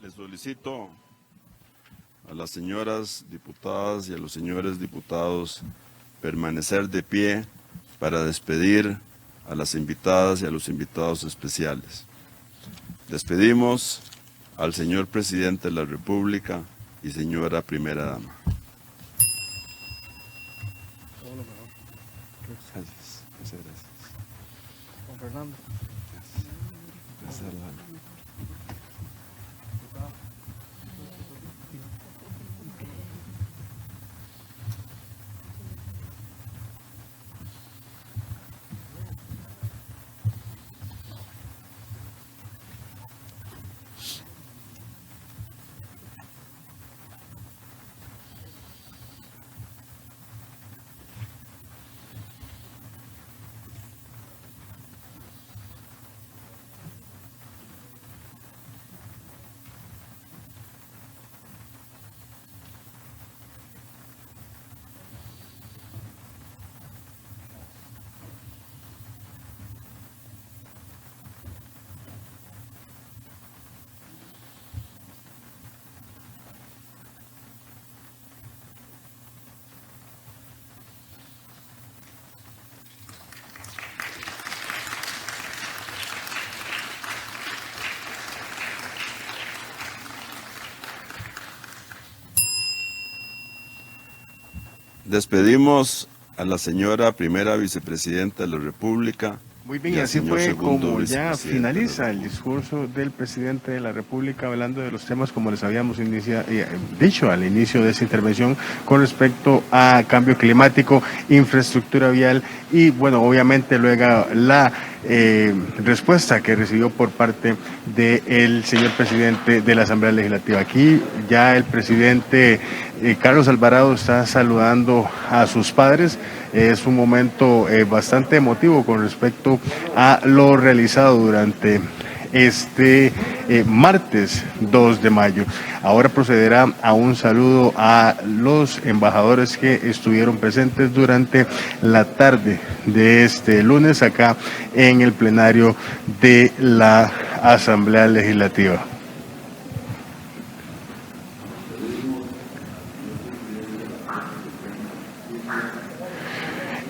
Les solicito a las señoras diputadas y a los señores diputados permanecer de pie para despedir a las invitadas y a los invitados especiales. Despedimos al señor Presidente de la República y señora Primera Dama. Todo lo mejor. Gracias. Muchas gracias. Juan Fernando. Gracias, Alvaro. Despedimos a la señora Primera Vicepresidenta de la República. Muy bien, y al así señor fue segundo como ya vicepresidente finaliza de el la República. discurso del presidente de la República, hablando de los temas como les habíamos dicho al inicio de esa intervención, con respecto a cambio climático, infraestructura vial y, bueno, obviamente luego la respuesta que recibió por parte del señor presidente de la Asamblea Legislativa. Aquí ya el presidente Carlos Alvarado está saludando a sus padres. Es un momento bastante emotivo con respecto a lo realizado durante este martes 2 de mayo. Ahora procederá a un saludo a los embajadores que estuvieron presentes durante la tarde de este lunes acá en el plenario de la Asamblea Legislativa.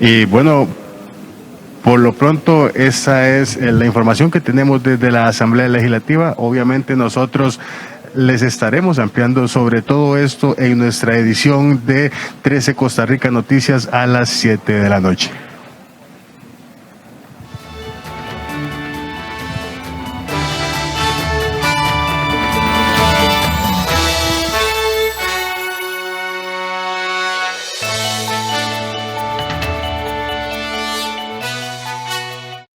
Y bueno, por lo pronto esa es la información que tenemos desde la Asamblea Legislativa. Obviamente nosotros les estaremos ampliando sobre todo esto en nuestra edición de 13 Costa Rica Noticias a las 7 de la noche.